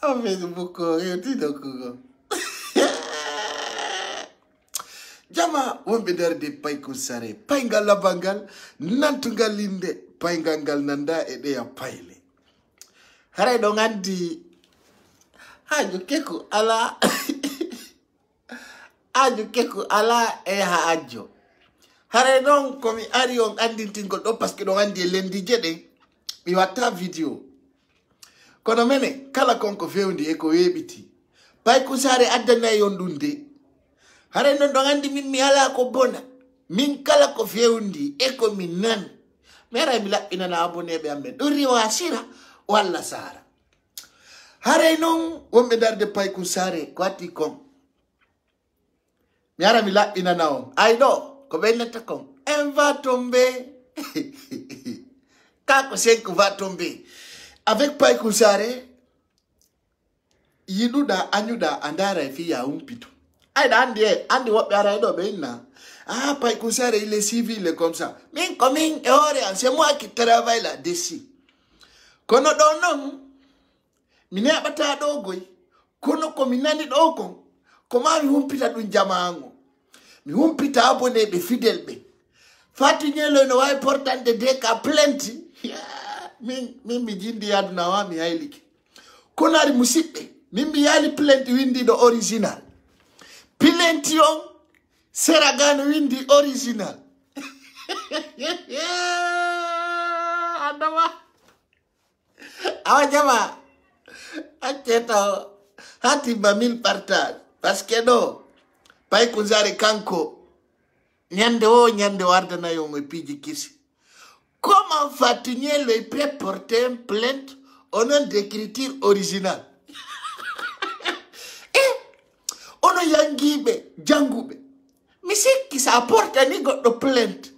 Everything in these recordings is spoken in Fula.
On Facebook yo tido ko. Jama wombe de pay kusare payngal labangal nantungal linde payngal nanda e de ya payle. Hare do ngandi haju keku ala aju keku ala e ha ajo. Hare don komi ari on andintingol do parce que do ngandi lendi jede mi watta video. Kono mene kala konko fewndi e ko webiti. Pay kusare addana yondunde. Hare non ngandi min mi ala ko bona. Min kala ko fewndi e ko min nan. Mera mi laɓɓina na abonneɓe amɓe ɗo riwa sira walla sara. Hare non wonɓe darde payku sare ko watti kon. Mi ara mi laɓɓinana on. Ay ɗo ko ɓennata kon. En va tomber. Kako senko va tomber. Avec payku sare yiɗuɗa añuɗa andara e fiya umpito. Ayda andi woɓɓe ara ɗo ɓe inna. Ah, payku sare il est civil comme ça. Min komin e hore an c'est moi qui travaille là-dessus. Kono ɗo non mi neɓata ɗo goy. Kono ko mi nani ɗo kon ko ma mi humpita ɗum jamango. Mi humpita abonneɓe fidèle ɓe. Fati ñelo no wawi portande de ka plainte. min mi jindi aduna wa mi hayliki. Kono ari musidɓe min mi yali plainte windiɗo original. Plainte on Seragano windi original. Adama. Awa jama. Acheta hati bamil partage. Parce que do pay kuzare kanko nyande wardana yo me piji kisi. Comment Fatuñelo il peut porter une plainte au nom d'écriture originale? Ono yangibe jangube. Misiki sa porta ni goddo plainte.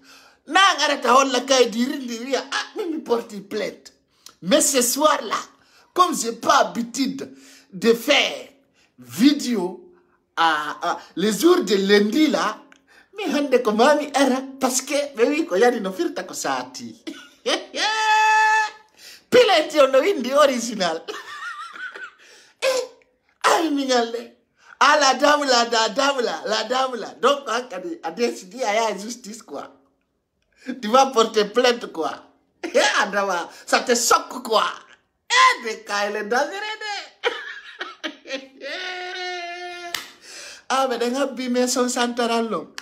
Na arata holla kay dirindi ria mi porte plainte. Mais ce soir là, comme j'ai pas habitude de faire vidéo les jours de lundi là, mi hande ko mami era parce que be wi ko yadi no firta ko saati. Plainte ono windi original. Ay mi ngalle. Ah, la dame là. Donc, a décidé à la justice, quoi. Tu vas porter plainte, quoi. Adama, ça te choque, quoi. Des cas, il est dangereux. Ah, mais d'un abîme son santarallo.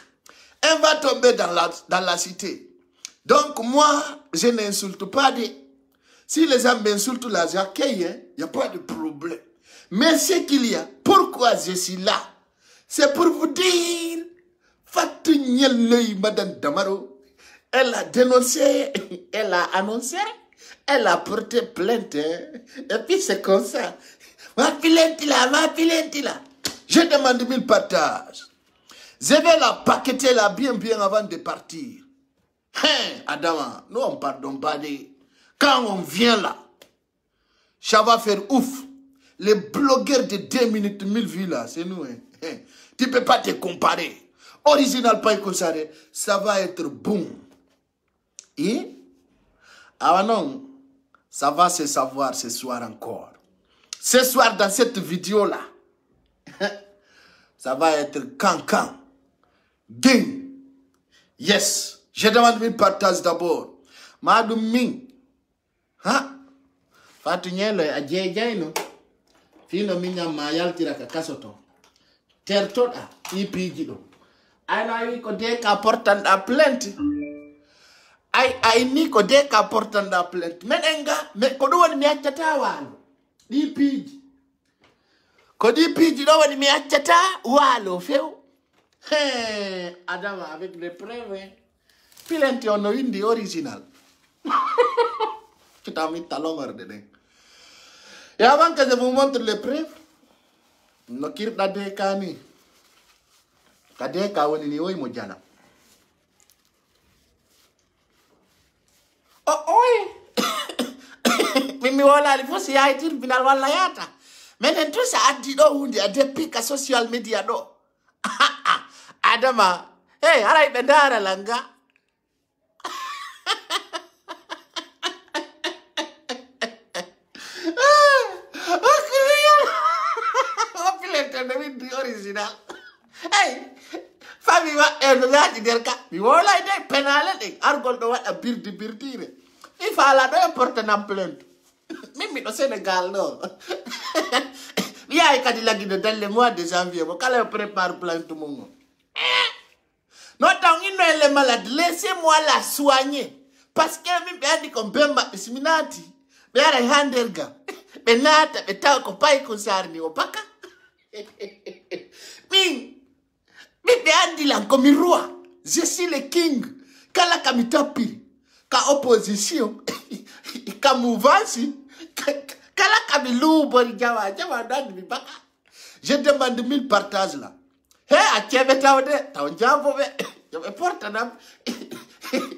Elle va tomber dans la cité. Donc, moi, je n'insulte pas si les gens m'insultent là, j'accueille, il n'y a pas de problème. Mais ce qu'il y a, pourquoi je suis là, c'est pour vous dire, Fatuñelo, Madame Damaro, elle a dénoncé, elle a annoncé, elle a porté plainte, et puis c'est comme ça. Ma plainte là, je demande 1000 partages. Je vais la paqueter là bien avant de partir. Hein, Adama, nous on pardonne pas quand on vient là, ça va faire ouf. Les blogueurs de 2 minutes 1000 vues là, c'est nous. Hein. Tu peux pas te comparer. Original Pay Kusare, ça va être bon. Et ah non, ça va se savoir ce soir encore. Ce soir dans cette vidéo là, ça va être cancan. Gang. Yes. Je demande 1000 partages d'abord. Madou Ming. Hein? Fatuñelo a no. Fino minya mayal tiraka kasoto. Tertoda ipiji do. Ana wi ko de ka portanda plainte. Ay ni ko de ka portanda plainte. Men enga me ko do woni mi accata walo. Di piji. Ko di piji do woni mi accata walo few. Adama avec les preuves. Plainte on windi original. Tu t'as mis talon ordre. Et avant que je vous montre les preuves, no kirda de kani. Kade ka woni ni oy mo jana. Oh oi. Mimi wala li fosi ya itir final wala yata. Menen tout ça adi do hundi ade pika social media do. Adama, hey, ara ibendara langa. original. Hey, famille wa elati derka. Mi wala ide penale de argol do wada birdi. Il fa la do porte na plainte. Mimi do Sénégal no. Viens kadi la guide dans le mois de janvier. Bo kala prépare plainte mon. Non tant il est malade, laissez-moi la soigner. Parce que mi be andi ko bemba bisminati. Be ara handerga. Benata betao ko pai ko sarni opaka. Mi be andi la ko mi roi. Je suis le king. Kala kamitapiri. Ka opposition. Ka mouvance. Kala kabilu bori jawa dandi mi baka. Je demande 1000 partages là. Hey, a tiebe tawde, taw jambo be. Je me porte na.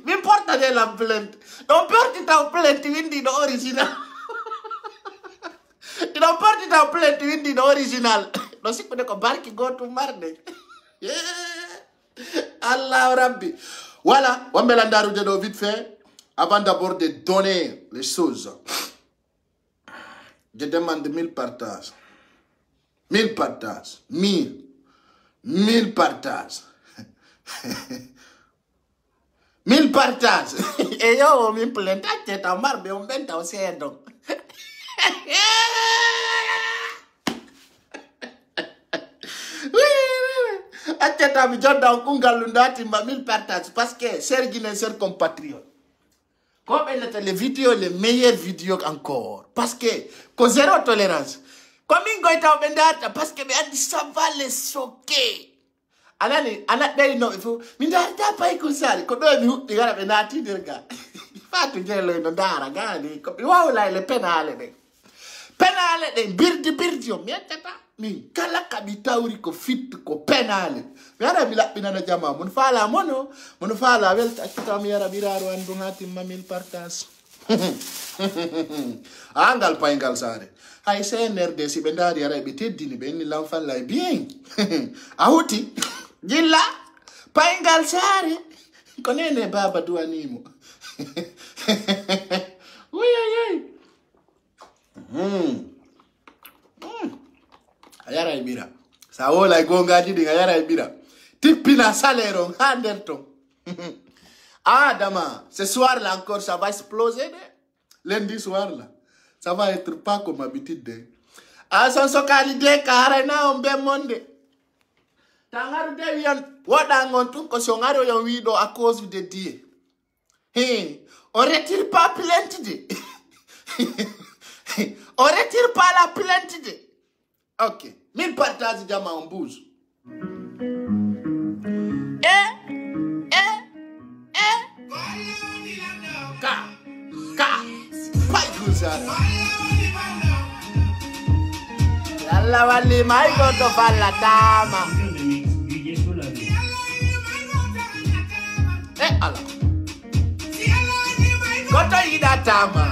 Mi porta de la plainte. Non porti taw plainte windi no original. Non porti taw plainte windi no original. Non si ko barki go to marde. Allah Rabbi. Voilà, on met l'andaru de vite fait. Avant d'abord de donner les choses, je demande 1000 partages. 1000 partages. 1000 partages. 1000 partages. Et yo, mi plainte, tu t'as marre, mais on bête aussi, donc. Ateta mi jodda kungalundati ma 1000 partages parce que c'est Guinéen, c'est compatriote. Comme les vidéos, les meilleures vidéos encore. Parce que, zéro tolérance. Comme il y a parce que ça va les choquer. Anani, no, il faut. Mais t'as pas écouté ça. Quand on dit, regarde, mais tu dis, regarde. Fatu jelo no dara, gani. Wow, là, le pénal. Pénal, birdi, mietata. Mi, kala kabita uri ko fit ko pénal. Mi ara bila pinana jama. Mon fala mono. Mon fala, wel, ta mi ara biraro andu hati ma 1000 partages. Angal pa ingal sare. Ay CNRD si bendari ara be teddini be ni l'enfant là bien. Ahuti gilla pa ingal sare. Konene baba duanimo. Oui. Ayara ibira. Sa ola gonga jidi ayara ibira. Tipina salero handerton. Ah, dama, ce soir là encore, ça va exploser. Lundi soir là, ça va être pas comme habitude. Ah, son sokalide karena ombe monde. Tangaru de yon, wadangon tout ko songaro yon wido à cause de Dieu. Hey, on retire pas plainte de. On retire pas la plainte de. Ok, 1000 partages jama on bouge. Yalla wali mai goto falla tama. Ala. Goto ida tama.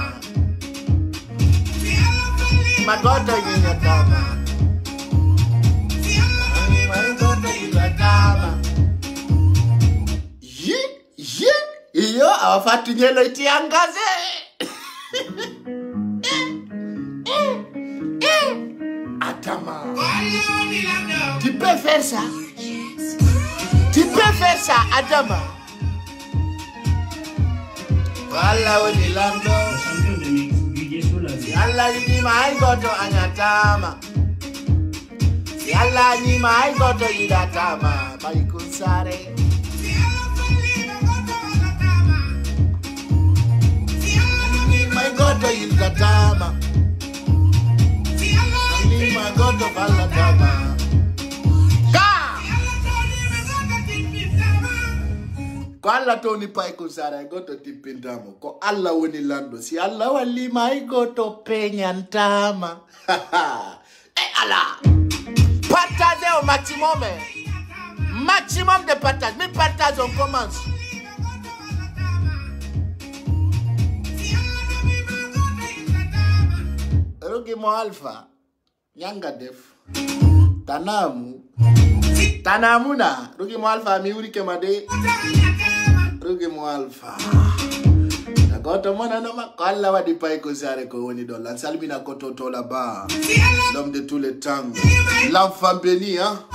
Ma goto ida tama. Ma goto ida tama. Iyo awafatu nyelo iti angaze. Atama. Tu peux faire ça. Tu peux faire ça, Adama. Voilà où il lando. Allah ni mai goto anyatama. Allah ni mai goto idatama. Baikunsare. Mai goto idatama. Ni goto falatama. Ko Allah toni pai ko sara goto tipindamo ko Allah woni lando si Allah wali mai goto penyantama. Allah partagez au maximum. Maximum de partage. Mais partage on commence. Rugi mo alpha Nyanga def Tanamu na Rugi mo alpha mi uri kemade Rugi mo alpha Otomona nama kala wa di pai ko sare ko woni do lan salmina ko toto là-bas. L'homme de tous les temps. L'enfant béni hein.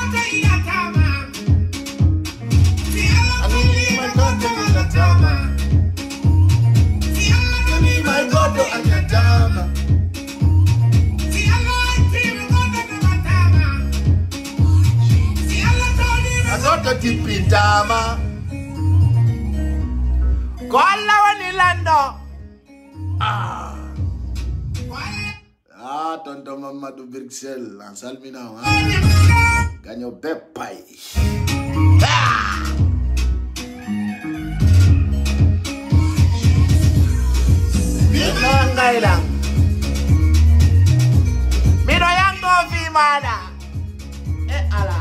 My God, anyatama. Azoto tipitama. Koala wanilando. Tonton Mamadou Bruxelles, en salmina. Ganyo bepai. Ngailang. Mino yango vimana. Ala.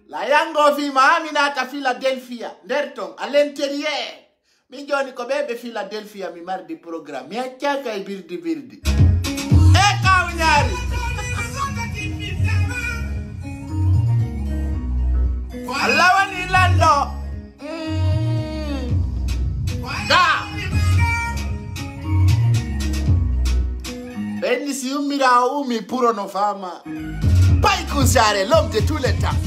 La yango vima minata Philadelphia. Nerton à l'intérieur. Mi joni ko bebe Philadelphia mi mardi programme. Mi acciaka e birdi. Kawnyari. Allah wani lando. Benni si umira umi puro no fama. Pai kusare l'homme de tous les temps.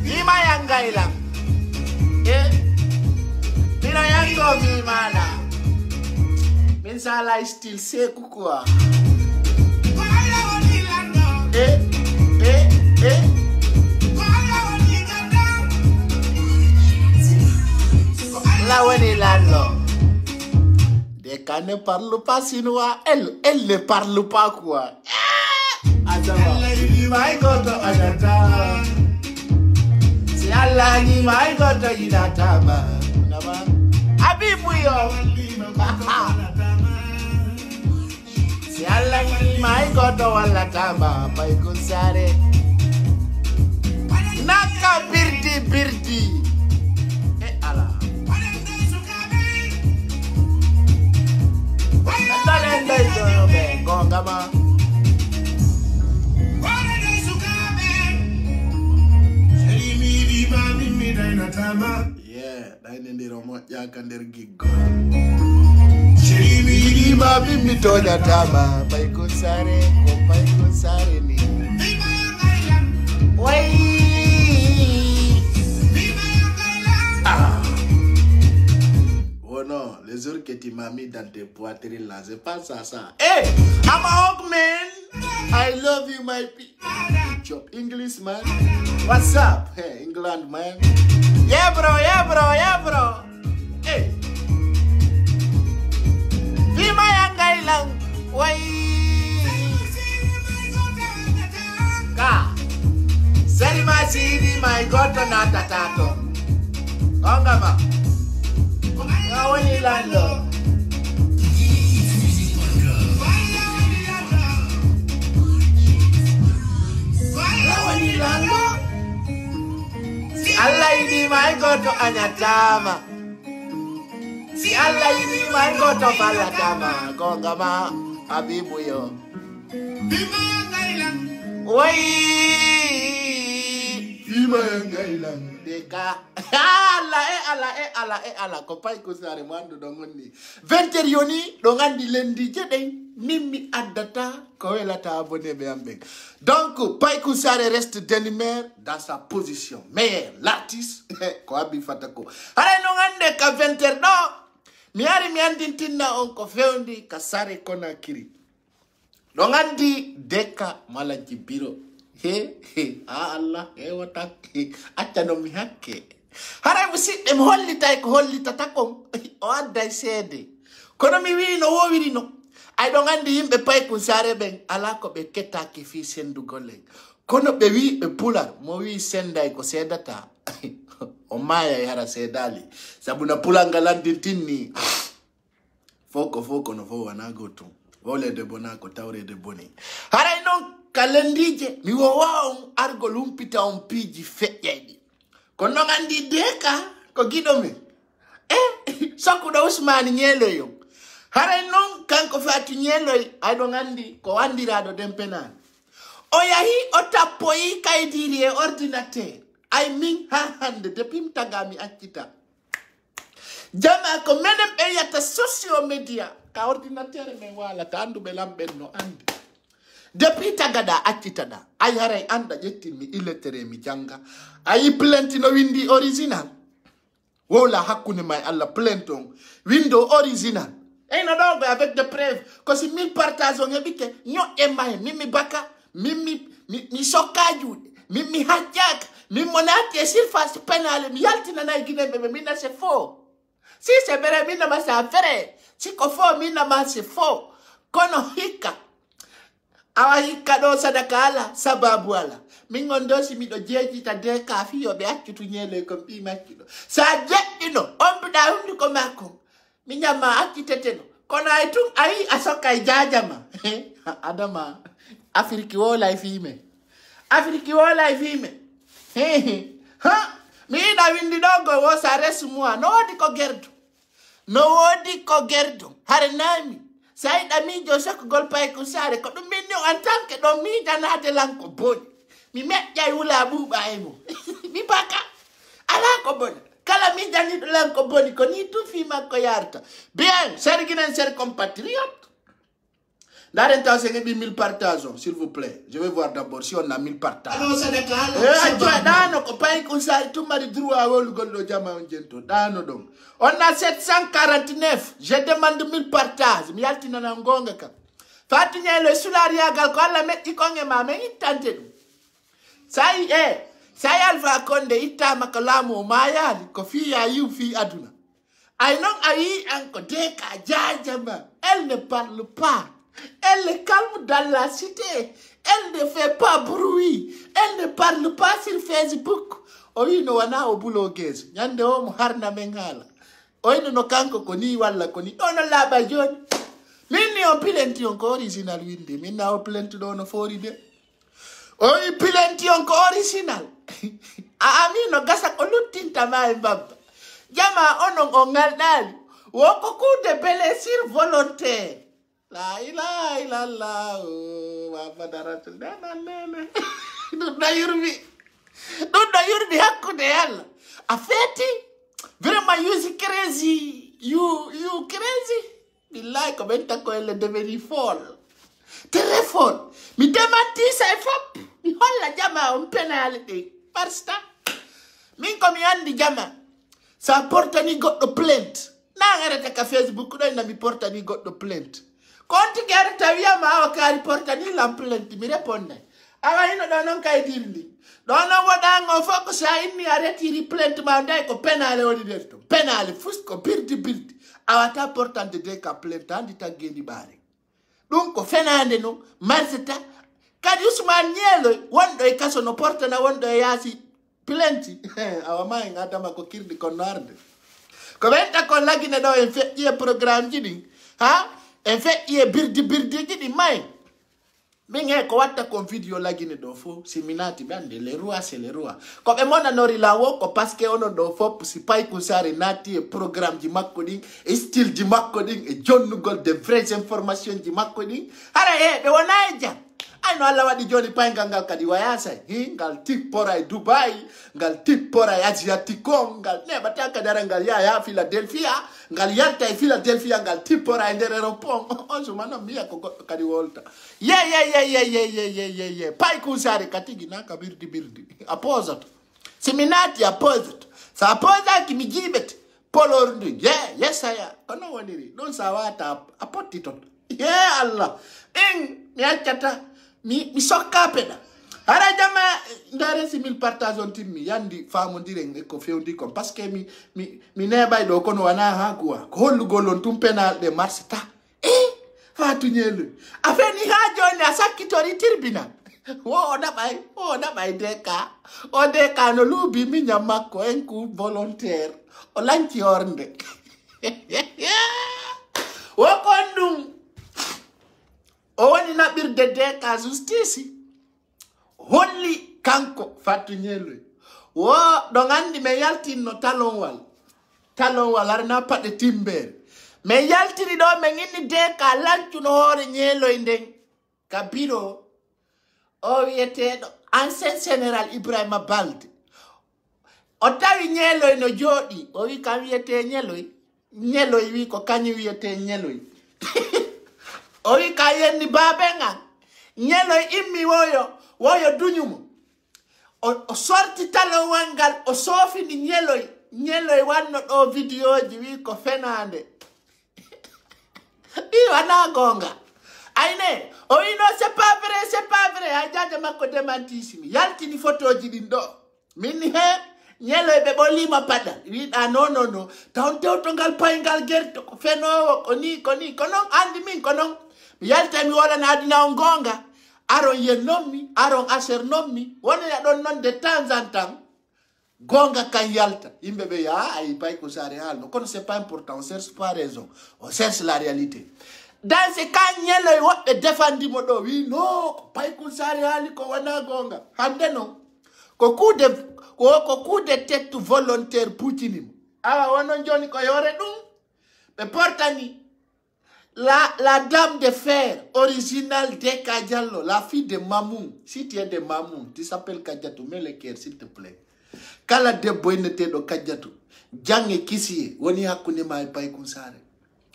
Ima yangaila. Mina yango vimana. Minsala still se kukua. La wani lando. Deka ne parle pas chinois, elle ne parle pas quoi. Allah ni my God anata. Si Allah ni my God inataba. Nama. Abibu yo. Si Allah ni my God walataba. Pai kusare. Naka birdi. Allah. Yeah, daine romo ya kander gigo. Shiri ma bimbi tonya tama, pai ko sare ni. Wai. Oh non, les heures que tu m'as mis dans tes poitrines là, c'est pas ça. Hey, I'm a hog man. I love you, my people. English man. What's up? Hey, England man. Yeah, bro. Hey. Vima yangailang. Wai. Ka. Selma sidi my God na tatato. Ongama. Ngawani lando. Ngawani lando. Si Allah ini my God anyatama. Si Allah ini my God falatama. Kongama abibu yo. Wai. Bima ngailang. Deka. Allah. Kopai kusare mando dongoni. 20 yoni dongandi lendi jeden mimi adata koelata abonné beambe. Donc pai kusare reste Denimer dans sa position. Mais l'artiste ko abi fatako. Ara nongande ka 20 do. Miari miandintina onko feundi kasare kona kiri. Dongandi deka malaji biro. Allah watak atano mi hakke. Hara musi dem hollita ko hollita takom o adda seede kono mi wi no wowiri no ay do ngandi yimbe pay ko sare ben ala ko be ketaki fi sendu golle kono be wi be pular mo wi senday ko sedata o maya yara sedali sabuna pulanga landintinni foko no fo wana goto wole de bonako tawre de boni hara non kalendije mi wo wa argo lumpita on piji fejedi kono ngandi deka ko gidome sakuda Usman nyelo yo hare non kanko fati nyelo ay do ngandi ko wandirado dempena o yahi o tappoyi kaydiri e ordinateur ay min ha hande depuis mtagami accita Jama ko menem be yata social media ka ordinateur men wala ka andu be lamben no andi depuis tagada accitada ay haray anda jettimi illettere mi janga ay plenty no windi original wola hakune may alla plenton window original et no dogo avec de preuves ko si 1000 partages on ebite nyo e may mimi baka mimi mi sokaju mimi hajjak mi monati e surface penale mi yaltina na gine be mi na c'est faux. Si c'est vrai, mina ma c'est vrai. Si kofo mina ma c'est faux. Kono hika. Awa hika do sadaka ala sababu ala. Mingondo si mido jeji ta deka fiyo be akitu nyele kompi makido. Sa jetino ombuda undu komako. Minya ma akiteteno. Kono aitung ai asoka ijajama. Adama Afriki wola ifime. Afriki wola ifime. Ha? Mina windi dogo wo saresu mua no diko gerdu. No wodi ko gerdo hare nami sai da mi jo sak gol pay ko sare ko dum minno en tant que do mi danade lanko boni mi mejja wula buba emo mi baka ala ko bon kala mi dani lanko boni ko ni tu fi makko yarta bien serginen ser compatriote Darenta c'est 1000 partages s'il vous plaît. Je vais voir d'abord si on a 1000 partages. On a 749. Je demande 1000 partages. Mi altina na ngonga ka. Fatinya le sularia gal ko alla metti ko ngema me itante dum. Sai Alpha Condé itama kalamu mayali ko fi ya yu fi aduna. Ay non ayi anko deka jajama. Elle ne parle pas. Elle est calme dans la cité. Elle ne fait pas bruit. Elle ne parle pas sur Facebook. Oyino wana obulogez. Nyande o muharna mengala. Oyino no kanko koni wala koni. Ono laba joni. Mini o pilenti onko original windi. Minna o pilenti dono foride. Oyi pilenti onko original. Amino gasa kolutinta mae mbaba. Jama ono ongal dali. Woko kude bele sur volontaire. La ilaha illallah wa daratul dana nene da yurbi hakkude yalla afeti vraiment you crazy you crazy billahi ko benta ko elle devenu folle très folle mi demanti sai fop mi holla jama on penalité parce min ko mi andi jama sa portani goddo plainte na ngarata ka Facebook do na mi portani goddo plainte. Konti gerta via ma wakari porta ni la plainte mi réponde. Awa ino donon kay dirndi. Donon wadango foko sa inni arrêti ri plainte ma ndai ko penale woni derto. Penale fusko birdi. Awa ta portante de ka plainte andi ta gendi bare. Donc ko fenande no marseta kadi Usman Nyelo wondo e kaso no porta na wondo e yasi plainte. Awa mai ngadama ko kirdi ko narde. Ko venta ko lagine do en fait ye programme jini. Ha? En fait, il y a birdi qui mai. Mais ko wata kon video lagine do fo seminati bande le roi c'est le roi. Ko be mona no rilawo ko parce que ono do fo si pay ko sare nati e programme di makoding e style di makoding e jonnugol de vraies informations di makoding. Ara be wonaja. Ay no alla wadi joni pay ngal kadi wayasa ngal tik pora e Dubai ngal tik pora e Asiaticon ngal ne bataka dara ngal ya Philadelphia ngal yalta e Philadelphia ngal tik pora e der aeroport on so mano mia ko kadi volta ye pay ku sare katigi na ka birdi aposato seminati aposato sa aposa ki mi jibet polorndu yes aya kono woniri don sawata apotito Allah mi achata mi sokka peda ara jama ndare 1000 partage on timmi yandi famondire ko fewndi ko parce que mi nebay do kono wana ha quoi ko hollugol on tum penal de marsita Fatou Nyelo afeni ha joni asakitori tribunal o da bay deka o deka no lubi mi nyamakko en coup volontaire o lanci ornde o kondum o woni naɓirde de ka justice holli kanko Fatou Nyelo wo ɗo gandi me yaltinno talonwal arna paɗe timbere me yaltiri ɗo me inni de ka lancuno hoore Nyelo e nden ka biro o wiyeteɗo ancien général Ibrahima Balde o tawi Nyelo no jooɗi o wi kam wiyete Nyelo ñeloy wi ko kañu wiyete ñeloy o wi ka yenni babenga ñeloy immi woyo duñumo o sorti talo wangal o sofini ñeloy wanno ɗo vidéo ji wi ko fenande i wana gonga ayne o wi no c'est pas vrai ha jaje makko démentisimi yaltini photoji ɗin ɗo minni he ñeloy ɓe ɓolima paɗa wiɗa non tawn tewtongal paygal gerto ko fenowo ko ni ko non andi min ko non mi yalta mi wolana aduna on gonga aron yen nommi aron aser nommi wonaya ɗon non de temps en temps gonga kan yalta yimɓe ɓe ay pay ko sare halno kono c'est pas important on cherche pas raison on cherche la réalité dans ce cas ñeloy woɓɓe défendimo ɗo wi non ko pay ko sare haali ko wona gonga hande non ko coup de tête volontaire putinimo awa wonon joni ko yore ɗum ɓe portani la dame de fer originale de Kadiallo, la fille de Mamoun. Si tu es de Mamoun, tu s'appelles Kadiatou, mets le cœur s'il te plaît. Kala de boynete do Kadiatou, jange kisiye, woni hakkunde ma pay kunsare.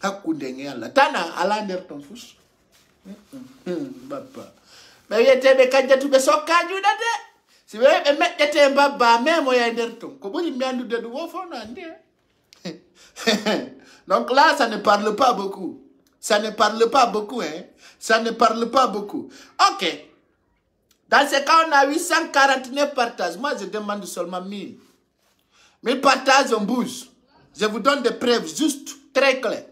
Hakkunde ngela. Tana ala nder ton fus. Baba. Be yete be Kadiatou be sokkaju dade. Si be mettete baba memo ya nder ton. Ko buri mi andude do wo fono ande. Donc là ça ne parle pas beaucoup. Ça ne parle pas beaucoup, hein. Ça ne parle pas beaucoup. Ok. Dans ce cas, on a 849 partages. Moi, je demande seulement 1000. 1000 partages, on bouge. Je vous donne des preuves juste, très claires.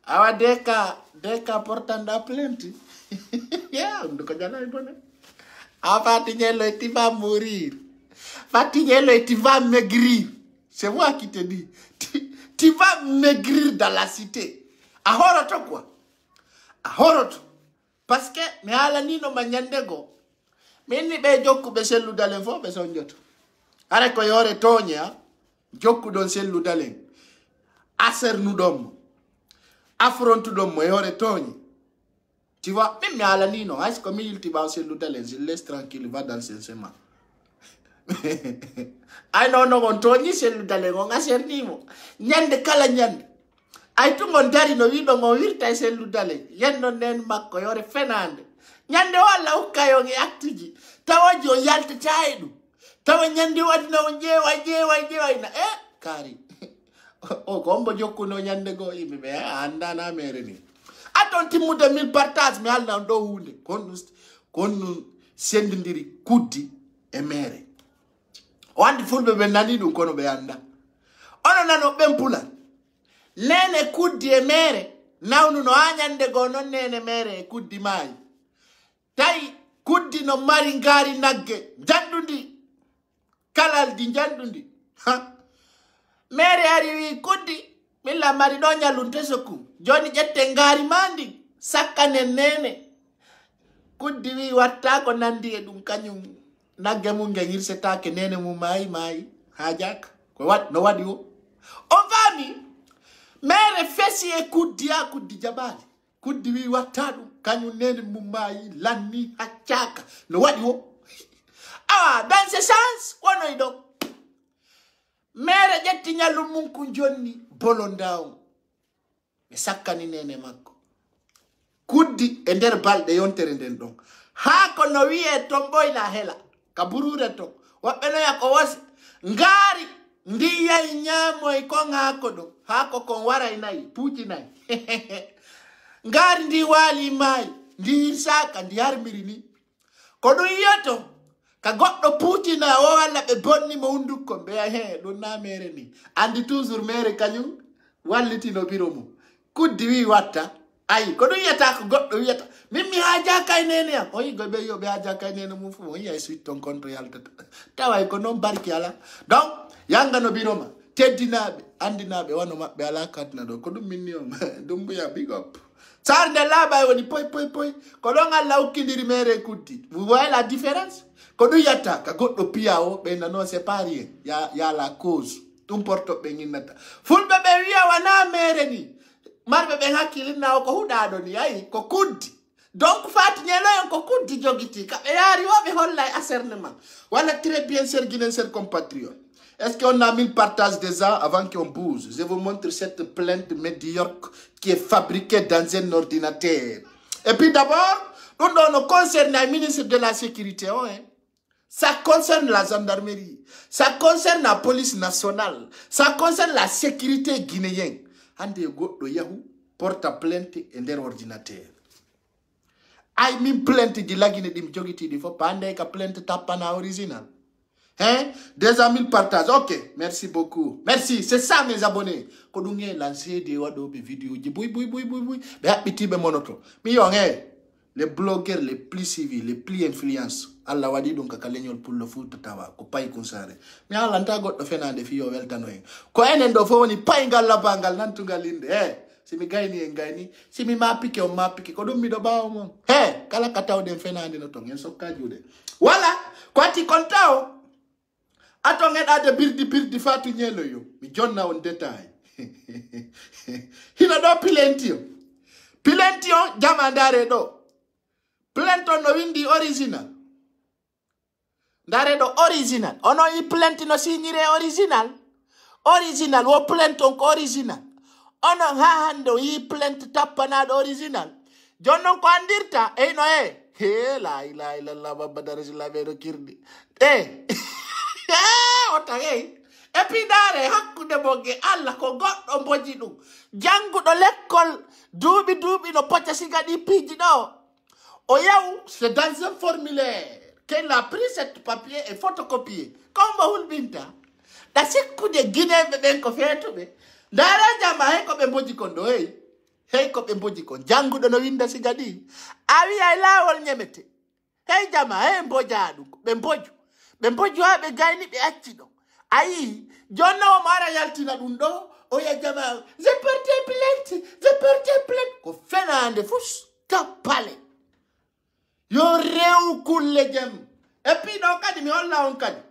Alors, dès qu'à portant la plainte, yeah, on tu vas mourir. Fatiguelo, tu vas maigrir. C'est moi qui te dis. Tu vas maigrir dans la cité. Ahoroto quoi? Ahoroto. Parce que me ala nino manyandego. Mini be jokku be sellu dalen fo be sonjoto. Are ko yore tonya jokku don sellu dalen. Aser nu dom. Affrontu dom mo yore togni. Tu vois, même me ala nino, est-ce que il ti va sellu dalen, je laisse tranquille, va dans le chemin. Ay no on togni sellu dalen on aser nimo. Nyande kala nyande. Ay tu ngon dari no wido ngon wirta e sellu dale yenno nen makko yore fenande nyande walla ukkayo ngi actiji tawaji o yalta taydu tawa nyande wadina o jeewa ina kari o gombo jokkuno nyande go yimbe be anda na mere ni aton timmude 1000 partage mi halna do hunde kon sendindiri kuddi e mere o andi fulbe be nani dum kono be anda ono nano bempula nene kuddi e mere nawnu no anyande go non nene mere e kuddi mai tay kuddi no mari ngari nagge jandundi kalal di jandundi mere ari wi kuddi milla mari do nyalunte soku joni jette ngari mandi sakkane nene kuddi wi watta ko nandi e dum kanyum nagge mu ngirse take nene mu mai hajak ko wat no wadi o vami mere fesi e kuddi jabali kuddi wi wattadu kanyu nene mumai lanni haccaka no wadi wo dans ce sens wono ido mere jetti nyalu munku jonni bolondaw e sakkani nene makko kuddi e nder balde yontere den don ha ko no wi'e tomboy la hela ka burure to wabbe no yako was ngari ndiyay nyamoy ko ngako do hako kon waray nay puuci nay ngari ndi wali may ndi saka ndi harmiri ni ko do yiyato ka goddo puuci na o walla be bonni mo hunduko be he do na mere ni andi toujours mere kanyum walliti no biro mo kuddi wi watta ay ko do yiyata ko goddo yiyata mimmi haja kay nene am o yigo be yo be haja kay nene mu fu o yay suite ton compte yalta taway ko non barki ala donc yanga no biro ma teddinabe andinabe wano mabbe ala katna do ko dum minni on dum buya big up sarde laba woni poy ko don alla ukindiri mere kuddi vous voyez la différence ko do yatta ka goddo piawo be nano c'est pas rien ya la cause dum porto be nginata fulbe be wiya wana mere ni marbe be hakkili na ko hudado ni ay ko kuddi donc fat ñelo ko kuddi jogiti ka be yari wobe hollay acernement wala très bien ser ginen ser compatriote Est-ce qu'on a 1000 partages déjà avant qu'on bouge? Je vous montre cette plainte médiocre qui est fabriquée dans un ordinateur. Et puis d'abord, nous concerne le ministre de la Sécurité. Ça concerne la gendarmerie. Ça concerne la police nationale. Ça concerne la sécurité guinéenne. Ande go do Yahoo porte plainte et der ordinateur. Ay min plainte di lagine dim jogiti di fo pande ka plainte tapana original. Hein? 2000 partages. Ok, merci beaucoup. Merci, c'est ça mes abonnés. Kodunge lancer des vidéos. Les blogueurs les plus suivis, les plus influents. Allah wadi donc kalenyol pour le foot tawa ko pay kunsare. Mais Allah nta goddo fenande fi yo weltanoy. Ko enen do fo woni pay ngal labangal nantungal inde. Si mi gayni en gayni, si mi mapike o mapike ko dum mi do bawo mom. Kala kataw den fenande no ton en sokka jude. Voilà, kwati kontao. Attends, a de birdi fatu nyelo yo. Mi jonna on détail. Hina do pilentio. Pilentio jamandare do. Plento no windi original. Dare do original. Ono i plenti no signire original. Original wo plenton ko original. Ono ha hando i plent tappanado original. Jonnon ko andirta e no he la ila la babadare la vero kirdi. Et puis dare hakkude boge alla ko goddo boji dum jangudo l'école duubi no pocca sigadi piji do o yaw c'est dans un formulaire qu'elle a pris cet papier et photocopié comme hulbinta da sikkude guinéen ben ko fetube dara jama he ko be boji kon do hey ko be boji kon jangudo no winda sigadi awi ay lawol nyemete hey jama hey mbojadu be mboju be gayni be accido ayi jonna o mara yaltina dum do o ya jama je porte plainte ko fenande fus tapale yo rew kulle jam e puis do kadi mi holla on kadi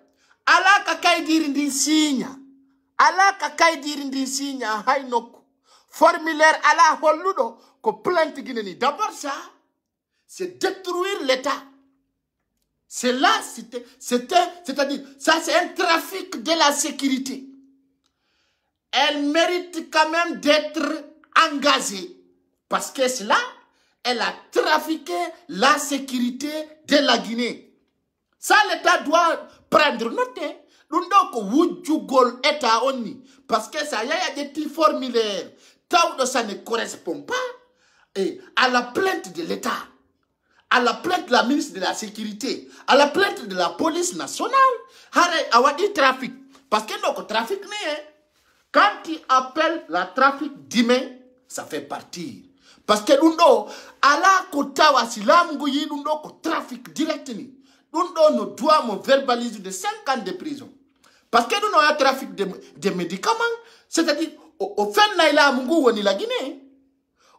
ala ka kaydiri ndi signa hay nokku formulaire ala holludo ko plainte guineni. D'abord ça c'est détruire l'état. C'est là, c'est-à-dire, ça c'est un trafic de la sécurité. Elle mérite quand même d'être engagée. Parce que cela, elle a trafiqué la sécurité de la Guinée. Ça, l'État doit prendre note. Parce que ça, il y a des petits formulaires. Tant que ça ne correspond pas à la plainte de l'État, à la plainte de la ministre de la Sécurité, à la plainte de la police nationale, à dit trafic. Parce que le trafic, quand tu appelles la trafic d'humain, ça fait partie. Parce que nous, à la kota wasilam guyi, nous, trafic direct, nous doit verbaliser de 5 ans de prison. Parce que nous avons un trafic de médicaments, c'est-à-dire, au fin de la mungu woni la Guinée,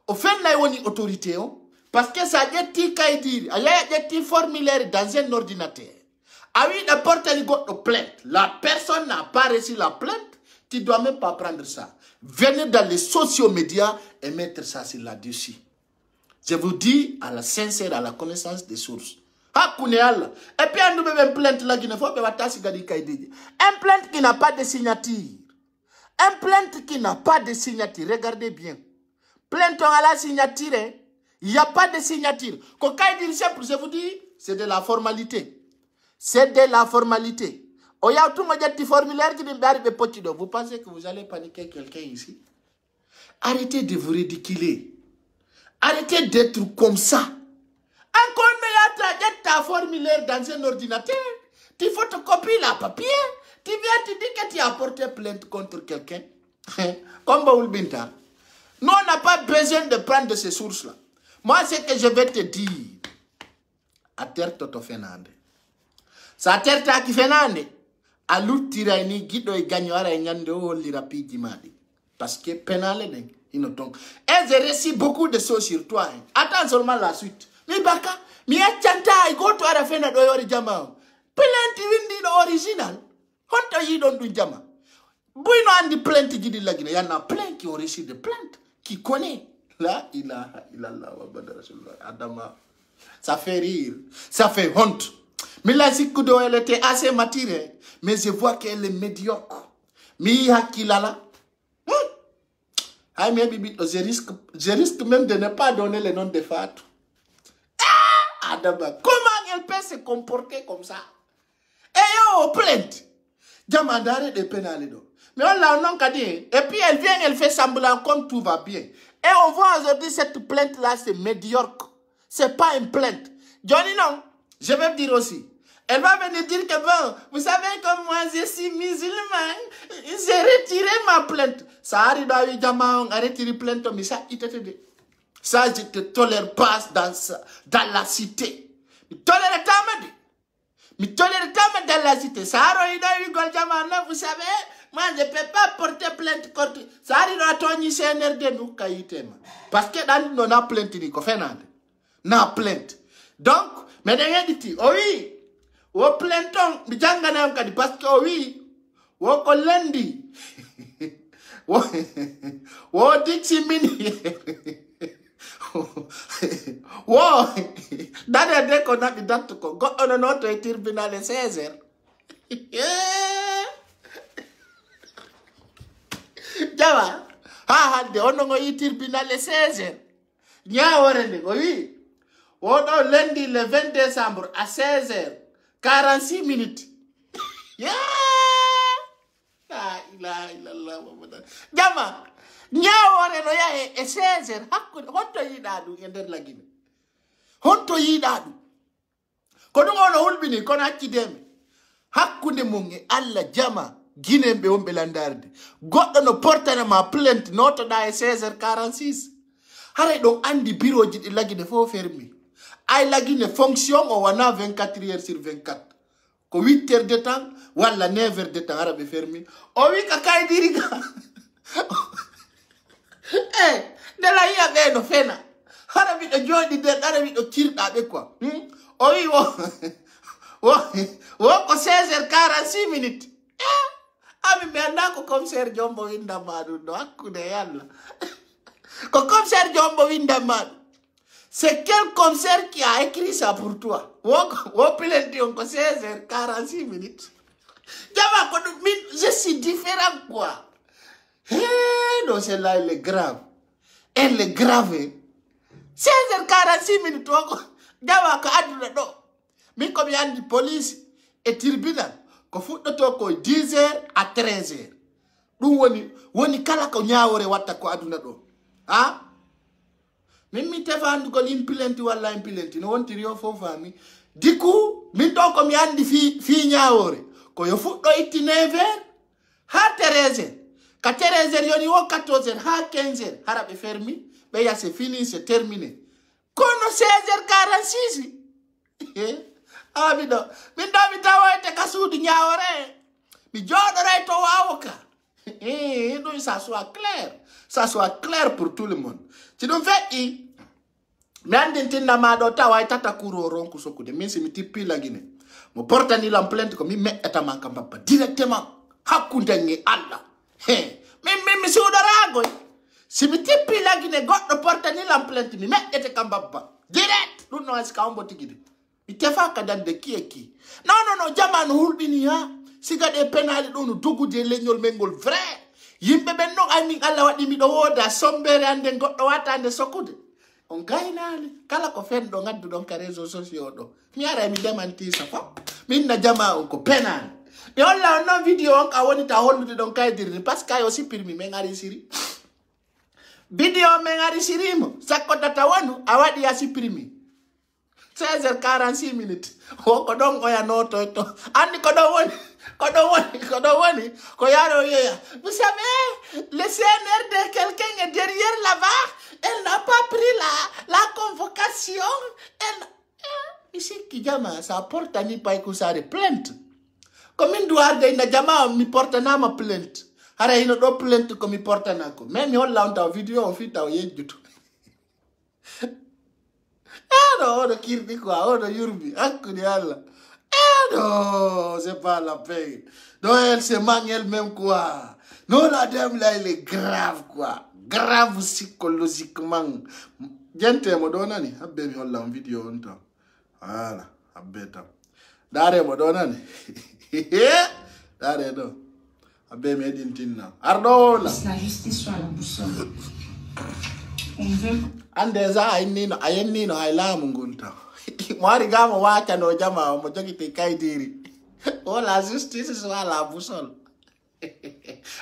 au fin de la woni autorité, parce que ça a des petits caïdires, il y a des petits formulaires dans un ordinateur. Ah oui, n'importe quel plainte. La personne n'a pas reçu la plainte, tu ne dois même pas prendre ça. Venez dans les sociaux médias et mettre ça sur là-dessus. Je vous dis à la sincère, à la connaissance des sources. Et puis, on nous met une plainte là qui ne faut pas un plainte qui n'a pas de signature. Un plainte qui n'a pas de signature. Regardez bien. Plainte à la signature, il n'y a pas de signature. Quand il dit simple, je vous dis, c'est de la formalité. C'est de la formalité. Vous pensez que vous allez paniquer quelqu'un ici? Arrêtez de vous ridiculer. Arrêtez d'être comme ça. Encore ta formulaire dans un ordinateur. Tu photocopies la papier. Tu viens te dire que tu as porté plainte contre quelqu'un. Comme Baoul Binta. Nous, on n'a pas besoin de prendre de ces sources-là. Moi, ce que je vais te dire. À terre, toto fenande. Sa terre, ta qui fenande. A l'outirani, guido et gagnera et nyando li rapide madi. Parce que pénale, inoton. Et j'ai reçu beaucoup de choses sur toi. Attends seulement la suite. Mi baka, mi achanta, I go to a fena do yori jama. Plenty windi no original. Honto yi don du jama. Bouino andi plainte qui dit la Guinée. Il y en a plein qui ont reçu des plaintes, qui connaissent. Là, illallah wa badar rasulullah. Adama. Ça fait rire. Ça fait honte. Mais la Zikudo, elle était assez maturée. Mais je vois qu'elle est médiocre. Mi hakilala. Je risque même de ne pas donner le nom de Fatou. Adama, comment elle peut se comporter comme ça? Et yo, plainte. Jamandare de pénalido. Mais on l'a non qu'à dire. Et puis elle vient, elle fait semblant comme tout va bien. Et on voit aujourd'hui cette plainte-là, c'est médiocre. C'est pas une plainte. Johnny, non. Je vais me dire aussi. Elle va venir dire que bon, vous savez comme moi, je suis musulman, j'ai retiré ma plainte. Ça arrive à Yidama, a retiré plainte, mais ça, il te dit. Ça, je te tolère pas dans la cité. Je tolère pas, mais tolère pas dans la cité. Ça arrive à Yidama, vous savez, moi, je ne peux pas porter plainte contre. Ça arrive à Tony CNRD, nous, Kaïtema. Parce que dans nos plainte, il y a na plainte. Donc, mais rien dit, oh oui. Wo planton bijanga na mkadi parce que oui wo ko lendi wo dixi mini wo dade de ko na bidat ko go ono no to tribunal 16h jawa ha de ono go tribunal 16h nya wore ni oui wo do lundi le 20 décembre à 16h 46 minutes. Yeah! La ilaha illallah Muhammad. Jama, nyawore no ya e 16h hakkude honto yidadu e nder lagine. Honto yidadu. Ko dum ono hulbini kono hakkideme. Hakkunde mon e Allah jama ginembe wonbe landarde. Goddo no portana ma plainte noto da e 16h46. Hare do andi bureau ji di lagine fo fermi. Ay lagine fonction o wana 24h sur 24. Ko 8h de temps wala 9h de temps arabe fermi. O wi ka kay diri ka. De la iya be no fena. Arabi do jodi de arabi do kirda be quoi. O wi wo ko 16h46 minutes. Ami be andako commissaire Jombo winda madu do akude yalla. Ko commissaire Jombo winda madu. C'est quel commissaire qui a écrit ça pour toi? Wo plainte on 16h46 minutes. Je suis différent quoi. Non, celle-là, elle est grave. Elle est grave. 16h46 minutes. Java ko aduna do. Min comme yandi police et tribunal. Ko fuddo to ko 10h à 13h. Dum woni kala ko nyaawore watta ko aduna do. Ha? Min mi tefandi ko impilenti walla impilenti no wonti rio fo fami diku min to ko mi andi fi nyaawore ko yo fuddo itti 9h ha 13h ka 13h yoni wo 14h ha 15h harabe fermi be ya c'est fini c'est terminé kono 16h46 abido min do mi tawoyte kasudi nyaawore mi jodore to wawoka donc ça soit clair pour tout le monde. Tu donc fais mais andintinda ma do tawa tata kuro ronku sokude min si mi tippi la Guinée mo portani la plainte ko mi metta man kam papa directement hakkunde ngi Allah mi sudarago si mi tippi la Guinée goddo portani la plainte mi mettete kam papa direct dun no eska on botigide mi tefa ka dande ki non jamanu hulbini ha siga de penali dun dugude leñol mengol vrai yimbe ben no ami Allah wadi mi do woda sombere ande goddo watande sokude on gaynali kala ko fen do ngaddu don ka réseaux sociaux do mi ara mi demanti sa fa min na jama on ko penal mi holla on video on ka woni ta hollude don kay dirri parce que yo supprimi men ari siri video men ari siri mo sakko data wonu a wadi ya supprimi 16h46 minutes o ko don goya no to andi ko do woni ko yaro yeya vous savez le CNRD quelqu'un est derrière là-bas. Elle n'a pas pris la convocation. Ici, Kijama, ça porte à ni pas que ça de plainte. Comme une doigt de Jama, mi porte na ma plainte. Ara ino do plainte comme mi porte na ko. Même on l'a en vidéo, on fit à oyer du tout. Non, on kirdi quoi, on yurbi, akudi Allah. Non, c'est pas la peine. Donc elle se manque elle-même quoi. Non, la dame là, elle est grave quoi. Grave psychologiquement. Gente mo donani habbe mi holla on video on tam. Voilà, abbeta. Dare mo donan. Dare do. Abe medin tinna. Ardola. La justice soit la boussole. On veut. Andeza ainino ayenino haila mungulta. Mwari gama wacha no jama mo jogi te kaidiri. Oh la justice soit la boussole.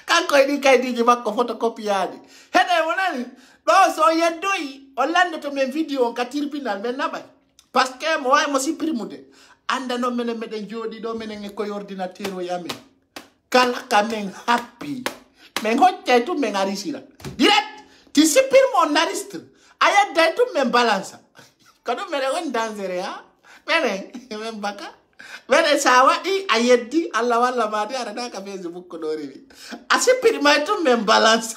Kako ini kaidiri bako photocopiade. Hede monani. Do so yedoi olande to men video on katir pinal men nabay. Parce que moi mo si primude. Anda no mene meden jodi do menen ko ordinateur o yamen. Kala kamen happy. Men hotte tu men arisira. Direct ti sipir mon narist. Aya dai tu men balance. Kado mere on danzere ha. Menen men baka. Menen sawa I ayeddi Allah walla made arada ka Facebook ko do rewi. Asipir mai tu men balance.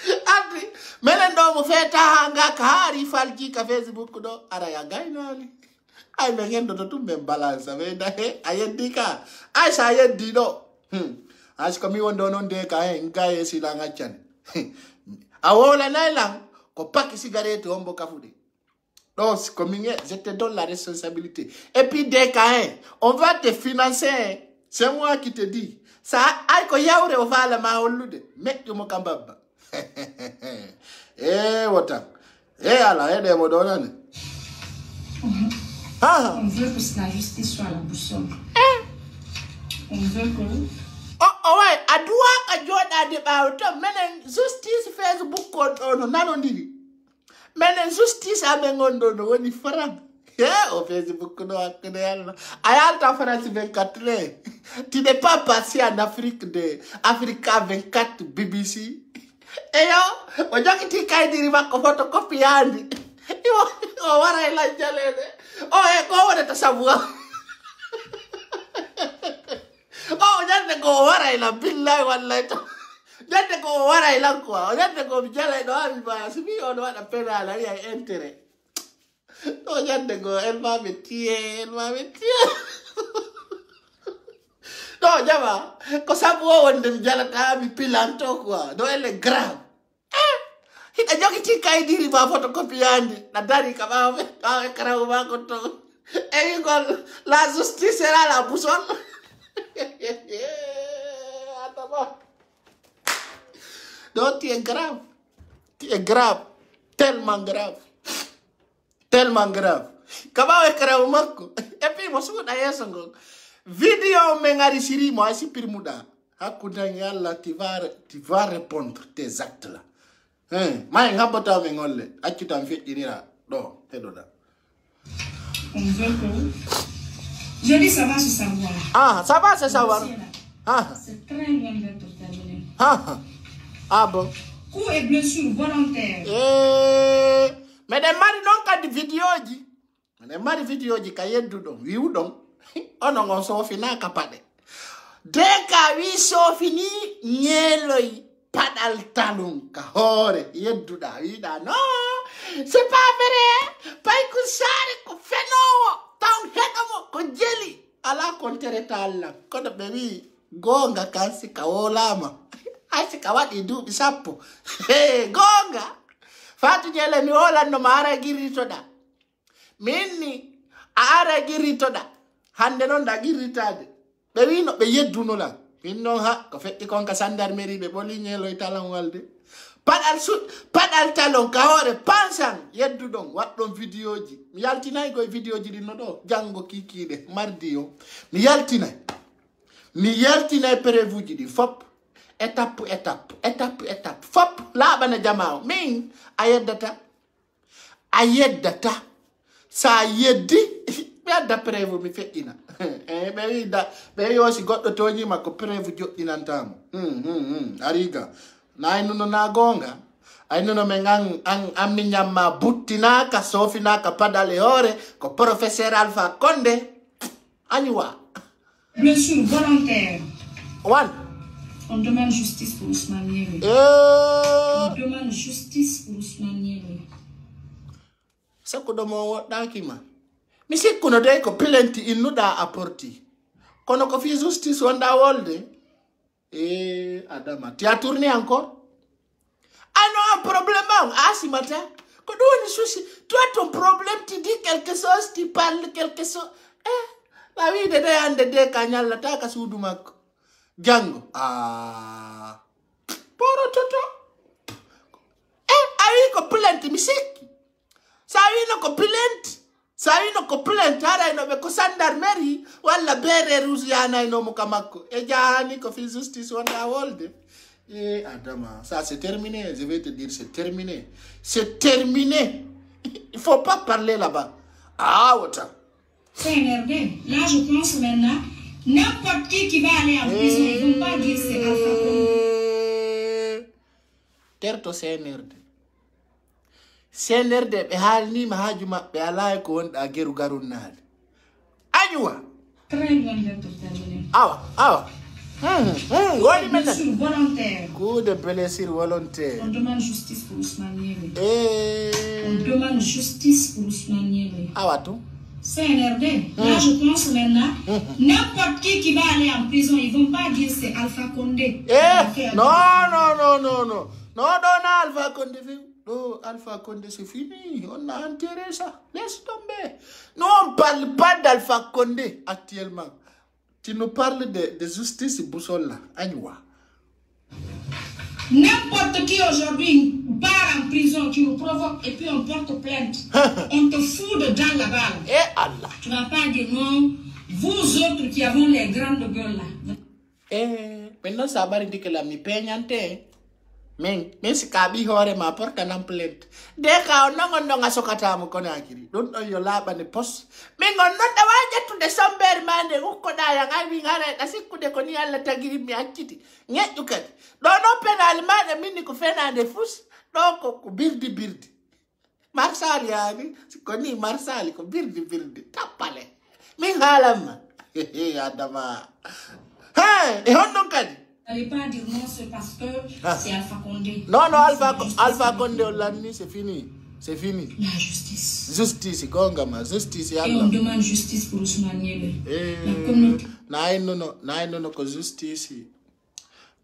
Adi menen do mo feta hanga ka hari falji ka Facebook do ara ya gainali. Ay mengendo to men balance veda he ayedika ay sa ayedi do as komi wondo non de ka ngaye silanga chan awola nailang ko paki cigarette ombo kafude donc comme je te donne la responsabilité et puis de ka on va te financer c'est moi qui te dis ça ay ko yawre o fala ma hollude mekjo mo kambaba wota ala ede mo donane. On veut que la justice soit la boussole. On veut que... Oh ouais, adwa ka joda de bauto menen justice Facebook ko no nanondiri. Menen justice abengondo no woni faram. Au Facebook no akene yalla. Ayalta France 24. Tu n'es pas passé en Afrique de Africa 24 BBC. Eyo, ojoki ti kaidiri bako photocopy andi. Oh, wara ila jalede. Oh, go wara tasabua. Oh, jante go wara ila billahi wallahi. Jante go wara ila kwa. Jante go bijala no abi ba. Sibi ono wana pena la ya entere. Oh, jante go elma metie. No, jama. Ko sabu wonde bijala ta abi pilanto kwa. Do ele grave. Hita joki tika idiri ba photocopy andi na dari kama kara uba koto e gol la justice era la boussole ataba donc tu es grave tellement grave kama we kara umako et puis mo su da yesongo video mengari siri mo asi pirmuda hakuna yalla tu vas répondre tes actes là. Mais ngabota mengole achuta mfetirira do tedoda. On veut que je dis ça va se savoir. Ah, ça va se savoir. C'est très loin d'être terminé. Bon. Coup et blessure volontaire. Mais des mari non ka di video ji. Mais mari video ji ka yeddu don wiu don. Ono ngon so fina kapade. Deka wi so fini nyeloi. Padal talon kahore yedduda wida no c'est pas vrai pay ko sare ko fenowo taw hedamo ko jeli ala kontere talla ko do be wi gonga kansi kawolama asi kawadi dubi sappo gonga fatu jele mi wala no mara girito da minni ara girito da hande non da giritade be wi no be yedduno la Pinno ha ko fetti kon ka sandarmeri be boli nyelo italan walde padal talon ka hore pansan yeddu don waddon videoji mi yaltinay go videoji dinno do jango kikide mardi yo mi yaltinay prévuji di fop étape fop la bana jamaaw min ayeddata sa yeddi da prévu mi feddina be yo si goddo toñi makko prévu joddinantamo ariga naynuno na gonga aynuno me ammi nyamma buttina ka sofina ka padale hore ko professeur Alpha Condé anywa Blessure volontaire. On demande justice pour Ousmane Niélo. On demande justice pour Ousmane Niélo. C'est quoi de mon document? Mais c'est qu'on a dit que plainte il nous a apporté. Qu'on a fait justice on a wolde. Adama, tu as tourné encore? Ah non, un problème. Ah si matin, Toi, ton problème, tu dis quelque chose, tu parles quelque chose. La vie de de kanyal la taka sudumak. Django. Ah. Poro toto. Ayi ko plenty misiki. Sawi no ko plenty. Sawi no ko plenty. Hara ino be ko sandarmeri. Wala bere ruziana ino mukamako. Jahani ko fi justice wanda wolde. Adama, ça c'est terminé. Je vais te dire, c'est terminé. C'est terminé. Il faut pas parler là-bas. Ah, autant. CNRD, là je pense maintenant, n'importe qui va aller en prison, ils ne vont pas dire c'est Alpha Condé. Terto CNRD. CNRD, be halni mahajuma be alay ko wonda geru garunal. Anywa. Très loin d'être terminé. Awa. Blessure volontaire. Coup de blessure volontaire. On demande justice pour Ousmane Niémé. On demande justice pour Ousmane Niémé. Awa tout. CNRD, là je pense maintenant, n'importe qui va aller en prison, ils ne vont pas dire c'est Alpha Condé. Non, Alpha Condé. Non, Alpha Condé, c'est fini. On a enterré ça. Laisse tomber. Nous, on ne parle pas d'Alpha Condé actuellement. Tu nous parles de justice Boussola. Agnoua. N'importe qui aujourd'hui part en prison, tu nous provoques et puis on porte plainte. On te fout dedans là-bas. Allah. Tu ne vas pas dire non, vous autres qui avez les grandes gueules là. Maintenant ça va dire que la mi peignante. Mais si kabi hore ma porta nan plainte. Deka onongo nga sokata mu kona akiri. Don't know your lab and the post. Mingo not the waja to the somber man de ukoda yang I being hare asiku de koni alla tagiri mi akiti. Nyet you kat. Don't open alman mini kufena and the fus. Doko ku birdi. Marsali yani. Koni marsali ku birdi. Tapale. Ming halam. Adama. Hey, hondo kadi. N'allez pas dire non, c'est parce que c'est Alpha Condé. Non, Alpha Condé, c'est fini. C'est fini. La justice. Justice, Gongama, justice. Et on demande justice pour Ousmane Niémé. La communauté. Non, ko justice.